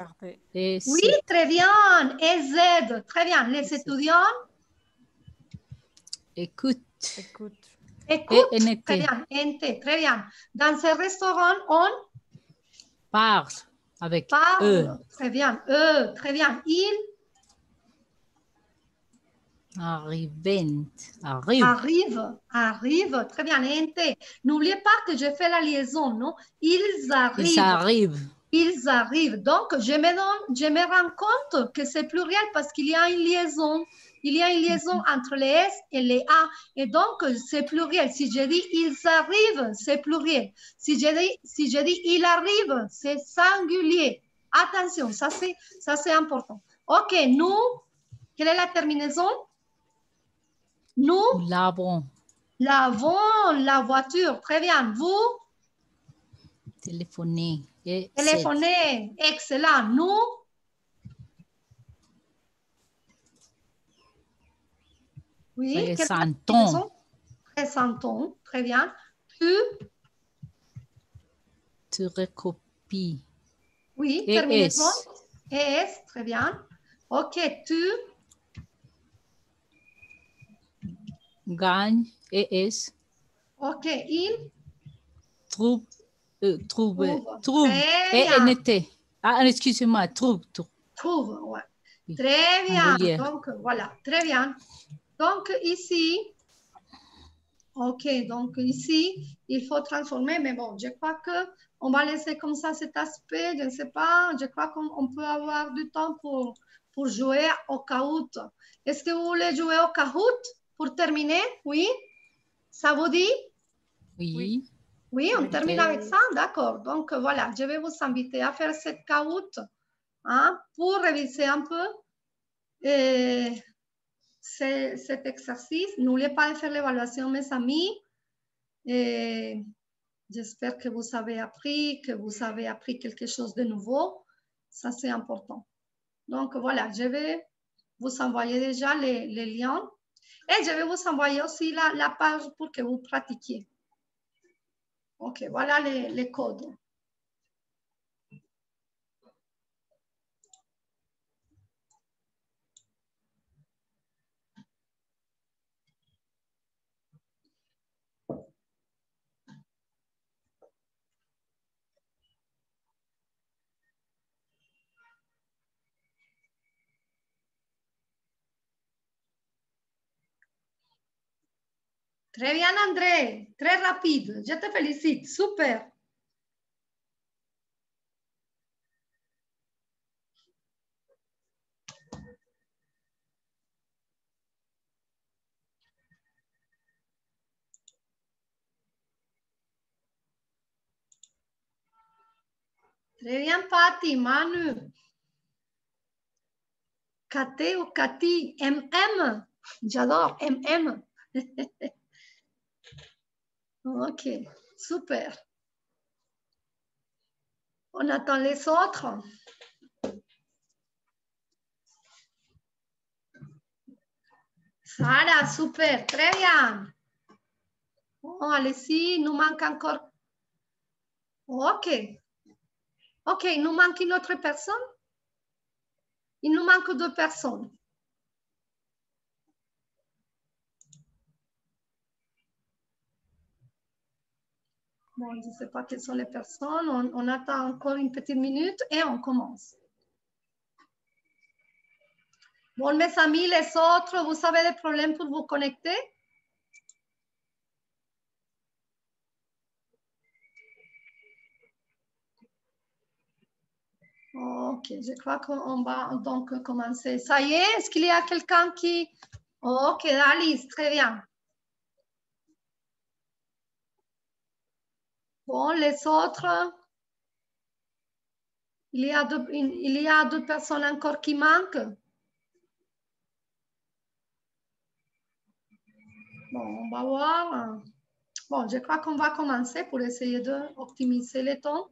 B: Oui, très bien. Et Z. Très bien. Les étudiants?
A: Écoute.
B: Écoute. Très bien. Ente. Très bien. Dans ce restaurant, on?
A: Parle. Avec E.
B: Très bien. Très bien. Il?
A: Arrive.
B: Très bien. Ente. N'oubliez pas que je fais la liaison, non? Ils arrivent. Donc, je me rends compte que c'est pluriel parce qu'il y a une liaison. Il y a une liaison entre les S et les A. Et donc, c'est pluriel. Si je dis ils arrivent, c'est pluriel. Si je dis il arrive, c'est singulier. Attention, ça c'est important. Ok, nous, quelle est la terminaison? Nous
A: lavons
B: la voiture. Très bien. Vous?
A: Téléphoner.
B: Excellent. Nous? Oui. Présentons. Très bien.
A: Tu recopies.
B: Oui. Terminaison. ES. Très bien. Ok. Tu?
A: Gagne. ES.
B: Ok. Il?
A: Trouve.
B: Très
A: bien. Excusez-moi. Trouve.
B: Ouais. Très bien. Donc, voilà. Très bien. Donc, ici, ok, donc ici, il faut transformer, mais bon, je crois qu'on va laisser comme ça cet aspect, je ne sais pas, je crois qu'on peut avoir du temps pour jouer au Kahoot. Est-ce que vous voulez jouer au Kahoot pour terminer? Oui? Ça vous dit?
A: Oui.
B: Oui, on
C: Ok.
B: termine avec ça, d'accord. Donc voilà, je vais vous inviter à faire cette Kahoot hein, pour réviser un peu cet exercice. N'oubliez pas de faire l'évaluation, mes amis. J'espère que vous avez appris quelque chose de nouveau. Ça, c'est important. Donc voilà, je vais vous envoyer déjà les liens et je vais vous envoyer aussi la page pour que vous pratiquiez. Ok, voilà les codes. Très bien, André. Très rapide. Je te félicite. Super. Très bien, Patty, Manu. Katé ou Cathy, MM. J'adore, MM. Ok, super. On attend les autres. Sarah, super, très bien. Oh, allez-y, nous manque encore. Ok. Ok, il nous manque une autre personne. Il nous manque 2 personnes. Bon, je ne sais pas quelles sont les personnes. On attend encore une petite minute et on commence. Bon, mes amis, les autres, vous avez des problèmes pour vous connecter? Ok, je crois qu'on va donc commencer. Ça y est, est-ce qu'il y a quelqu'un qui... Ok, Alice, très bien. Bon, les autres, il y a 2 personnes encore qui manquent. Bon, on va voir. Bon, je crois qu'on va commencer pour essayer d'optimiser le temps.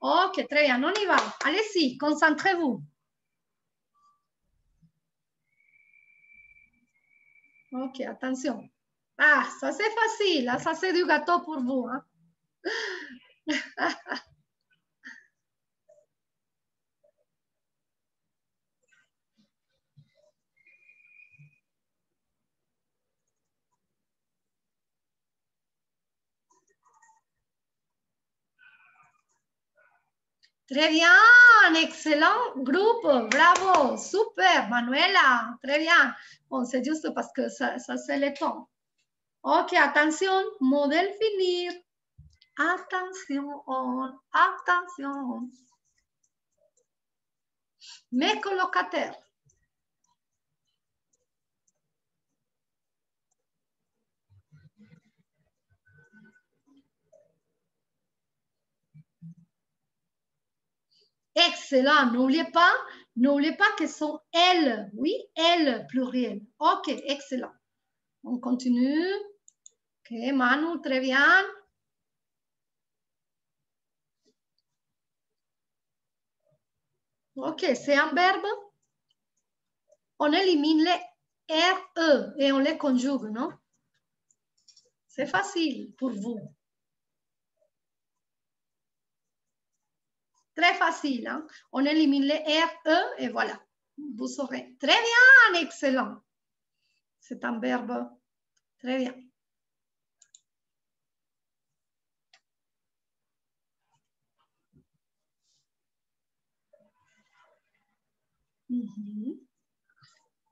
B: Ok, très bien, on y va. Allez-y, concentrez-vous. Ok, attention. Ah, ça c'est facile, ça c'est du gâteau pour vous. Hein? Très bien, excellent groupe, bravo, super, Manuela, très bien. Bon, c'est juste parce que ça c'est le temps. Ok, attention, modèle finir. Attention, attention. Mes colocataires. Excellent, n'oubliez pas que sont elles, oui, elles, pluriel. Ok, excellent. On continue. Ok, Manu, très bien. Ok, c'est un verbe. On élimine les RE et on les conjugue, non? C'est facile pour vous. Très facile, hein? On élimine les RE et voilà. Vous saurez. Très bien, excellent. C'est un verbe. Très bien.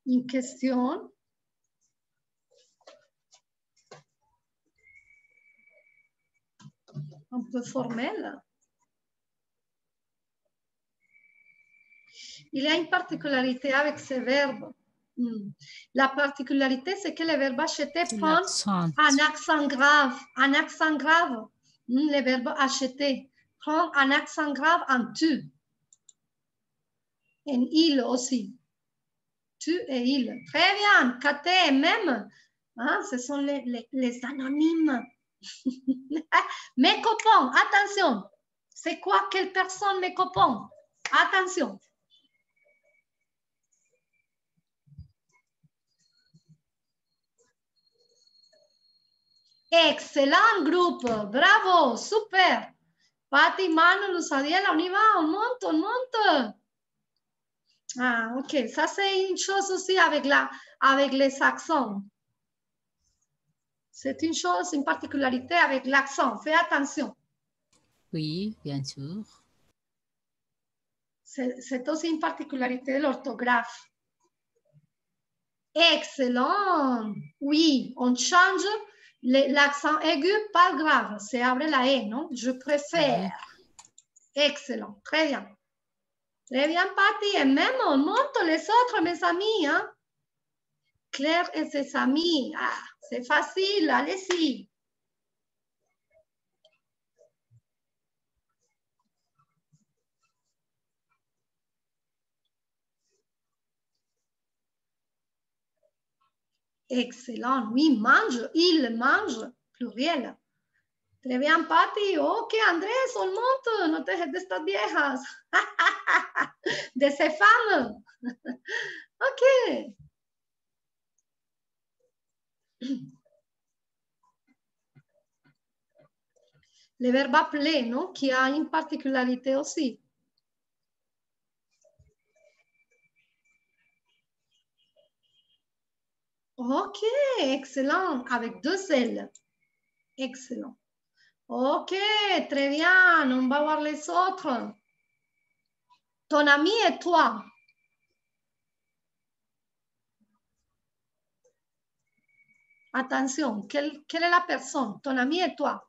B: Une question. un peu formel. Il y a une particularité avec ces verbes. La particularité, c'est que le verbe acheter prend un accent grave. Un accent grave. Le verbe acheter prend un accent grave en tu. En il aussi. Tu et il. Très bien. Kate, même. Hein, ce sont les anonymes. Mes copains, attention. C'est quoi, quelle personne, mes copains? Attention. Excellent groupe, bravo, super. Pati, Manu, Lusadiela, on y va, on monte, on monte. Ah, ok, ça c'est une chose aussi avec les accents. C'est une chose, une particularité avec l'accent, fais attention.
A: Oui, bien sûr.
B: C'est aussi une particularité de l'orthographe. Excellent. Oui, on change l'accent aigu, pas grave, c'est abre la E, non? Je préfère. Oui. Excellent, très bien. Très bien, Patty. Et même on monte les autres, mes amis. Hein? Claire et ses amis. Ah, c'est facile, allez-y. Excellent. Oui, mange. Il mange. Pluriel. Très bien, Patty. Ok, Andrés, on monte. No te dejes de estas viejas. De ces femmes. Ok. Le verbe appeler, non? Qui a une particularité aussi. Ok, excellent. Avec deux L. Excellent. Ok, très bien. On va voir les autres. Ton ami et toi. Attention, quelle est la personne? Ton ami et toi.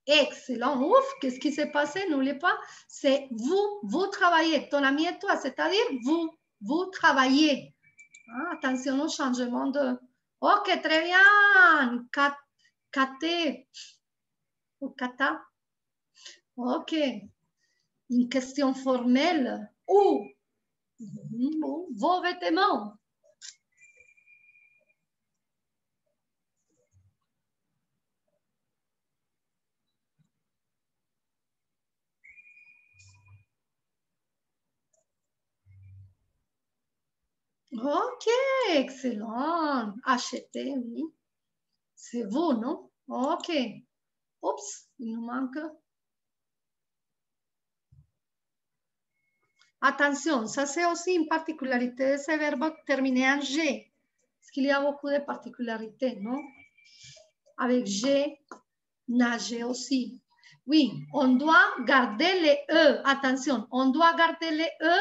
B: Excellent. Ouf, qu'est-ce qui s'est passé? N'oubliez pas, c'est vous travaillez. Ton ami et toi, c'est-à-dire vous travaillez. Ah, attention au changement de... Ok, très bien. Kate ou kata. Ok. Une question formelle. Où? Vos vêtements. Ok, excellent. Acheter, oui. C'est vous, non? Ok. Oups, il nous manque. Attention, ça c'est aussi une particularité de ce verbe terminé en G. Parce qu'il y a beaucoup de particularités, non? Avec G, nager aussi. Oui, on doit garder les E. Attention, on doit garder les E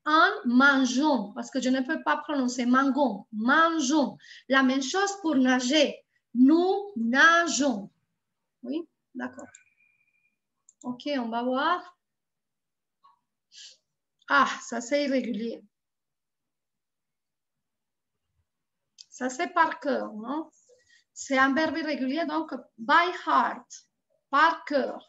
B: en mangeons, parce que je ne peux pas prononcer mangon. Mangeons. La même chose pour nager. Nous nageons. Oui, d'accord. Ok, on va voir. Ah, ça c'est irrégulier. Ça c'est par cœur, non? C'est un verbe irrégulier, donc by heart, par cœur.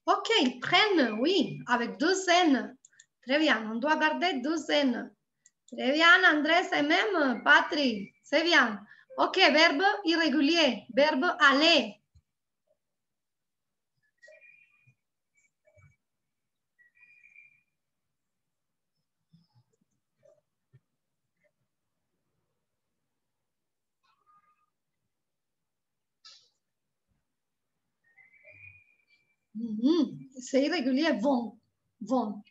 B: Ok, ils prennent, oui, avec deux N. Très bien, on doit garder deux N. Très bien, Andrés et même Patrick. C'est bien. Ok, verbe irrégulier, verbe aller. C'est irrégulier, vont. Vont.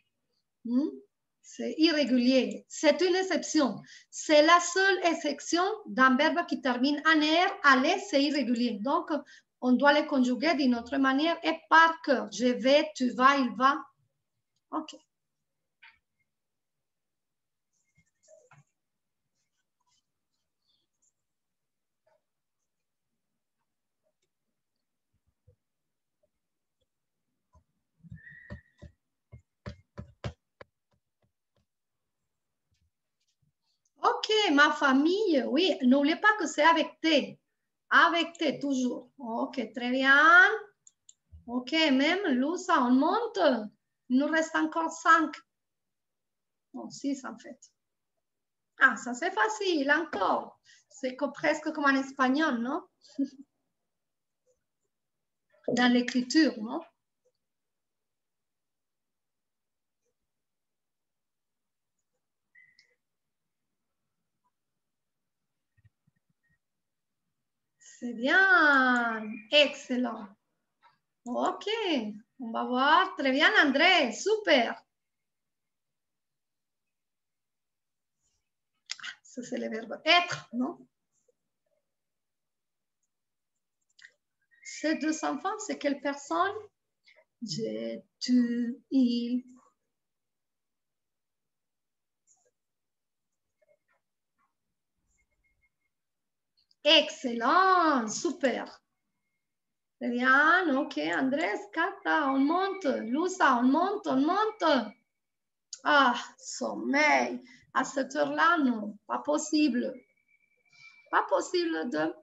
B: C'est irrégulier. C'est une exception. C'est la seule exception d'un verbe qui termine en R. Aller, c'est irrégulier. Donc, on doit les conjuguer d'une autre manière et par cœur. Je vais, tu vas, il va. OK. OK, ma famille, oui, n'oubliez pas que c'est avec T. Avec T, toujours. OK, très bien. OK, même, Lusa, on monte. Il nous reste encore 5. Non, 6 en fait. Ah, ça c'est facile, encore. C'est presque comme en espagnol, non? Dans l'écriture, non? C'est bien, excellent. OK, on va voir. Très bien, André, super. Ça, c'est le verbe être, non? Ces deux enfants, c'est quelle personne? Je, tu, il. Excellent, super. Très bien, OK, Andrés, Cata, on monte. Lusa, on monte, on monte. Ah, sommeil. À cette heure-là, non, pas possible. Pas possible de...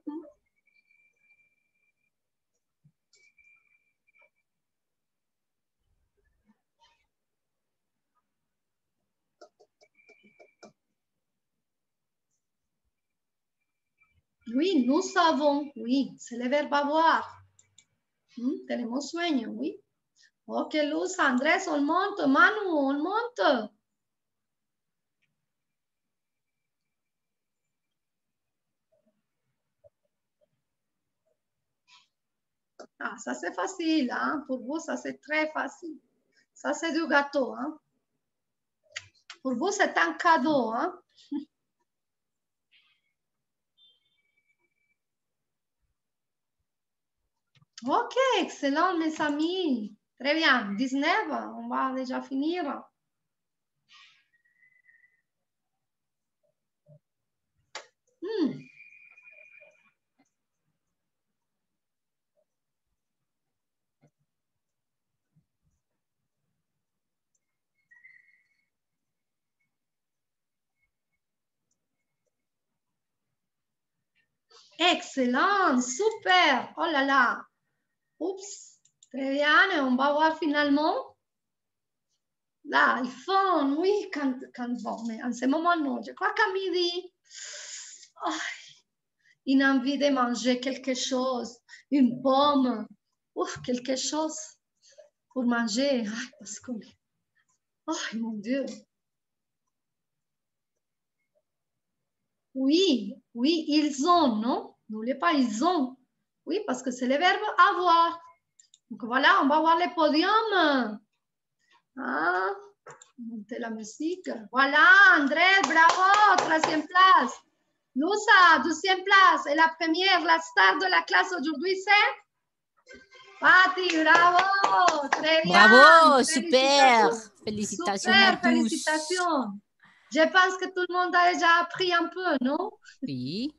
B: Oui, nous savons, oui, c'est le verbe avoir. Tenemos sueño, oui. Ok, Luz, Andrés, on monte, Manu, on monte. Ah, ça c'est facile, hein? Pour vous, ça c'est très facile. Ça c'est du gâteau, hein? Pour vous, c'est un cadeau, hein? Ok, excellent, mes amis. Très bien. 19, on va déjà finir. Excellent, super. Oh là là. Oups. Très bien, et on va voir finalement. Là, ils font, oui, quand vont, mais en ce moment, non. Je crois qu'à midi, oh, une envie de manger quelque chose, une pomme, ouf, quelque chose pour manger. Ay, parce que, oh mon Dieu. Oui, oui, ils ont, non? N'oubliez pas, ils ont. Oui, parce que c'est le verbe avoir. Donc voilà, on va voir les podiums. Ah, montez la musique. Voilà, André, bravo, 3e place. Lusa, 12e place. Et la première, la star de la classe aujourd'hui, c'est Patti, bravo, très bien.
A: Bravo, super. Félicitations à
B: Super,
A: tous.
B: félicitations. Je pense que tout le monde a déjà appris un peu, non?
A: Oui.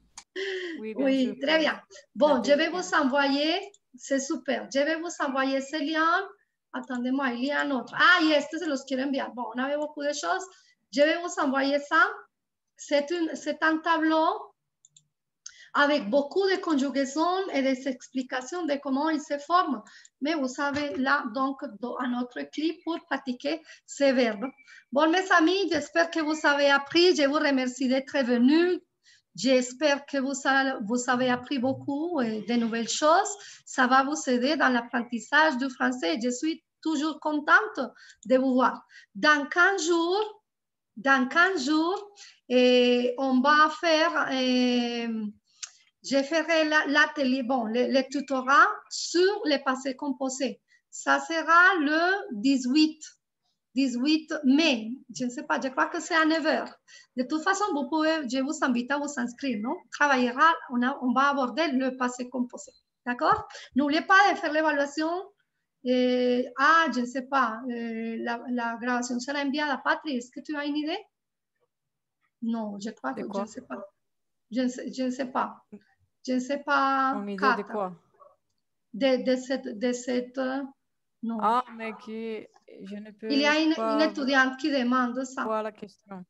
C: Oui, bien
B: Oui,
C: sûr.
B: très bien. Bon, je vais vous envoyer, c'est super, je vais vous envoyer ce lien. Attendez-moi, il y a un autre. Ah, y este se los quiero enviar. Bon, on avait beaucoup de choses. Je vais vous envoyer ça. C'est un tableau avec beaucoup de conjugaisons et des explications de comment il se forme. Mais vous savez, là, donc, un autre clip pour pratiquer ces verbes. Bon, mes amis, j'espère que vous avez appris. Je vous remercie d'être venus. J'espère que vous avez appris beaucoup de nouvelles choses. Ça va vous aider dans l'apprentissage du français. Je suis toujours contente de vous voir. Dans 15 jours, on va faire... je ferai l'atelier, bon, le tutorat sur les passés composés. Ça sera le 18. 18 mai. Je ne sais pas, je crois que c'est à 9 heures. De toute façon, je vous invite à vous inscrire, non? Travaillera, on va aborder le passé composé. D'accord? N'oubliez pas de faire l'évaluation. Je ne sais pas, la grabación sera enviada. Patri, est-ce que tu as une idée? Non, je crois que je ne sais pas. Je ne sais pas. Je ne sais pas.
C: Une idée de quoi?
B: De cette non.
C: Ah, mais je ne peux
B: Il y a une
C: pas
B: étudiante qui demande ça.
C: voir la question.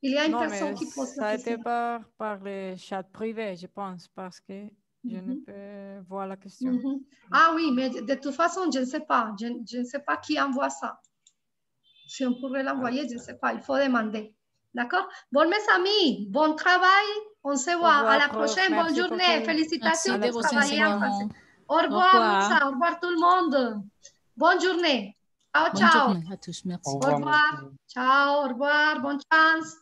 B: Il y a une
C: Non,
B: personne
C: mais
B: qui pose
C: ça
B: la
C: a été
B: question.
C: par le chat privé, je pense, parce que je ne peux voir la question.
B: Ah oui, mais de toute façon, je ne sais pas. Je ne sais pas qui envoie ça. Si on pourrait l'envoyer, je ne sais pas. Il faut demander. D'accord? Bon, mes amis, bon travail. On se voit à la prochaine. Bonne journée. Félicitations
A: Merci de
B: pour
A: vos
B: travailler en français.
A: enseignements.
B: Au revoir, Luxa. Au revoir tout le monde. Bonne journée. Ciao,
A: Bonne
B: ciao.
A: journée à tous. Merci.
B: Au revoir. Ciao, au revoir. Bonne chance.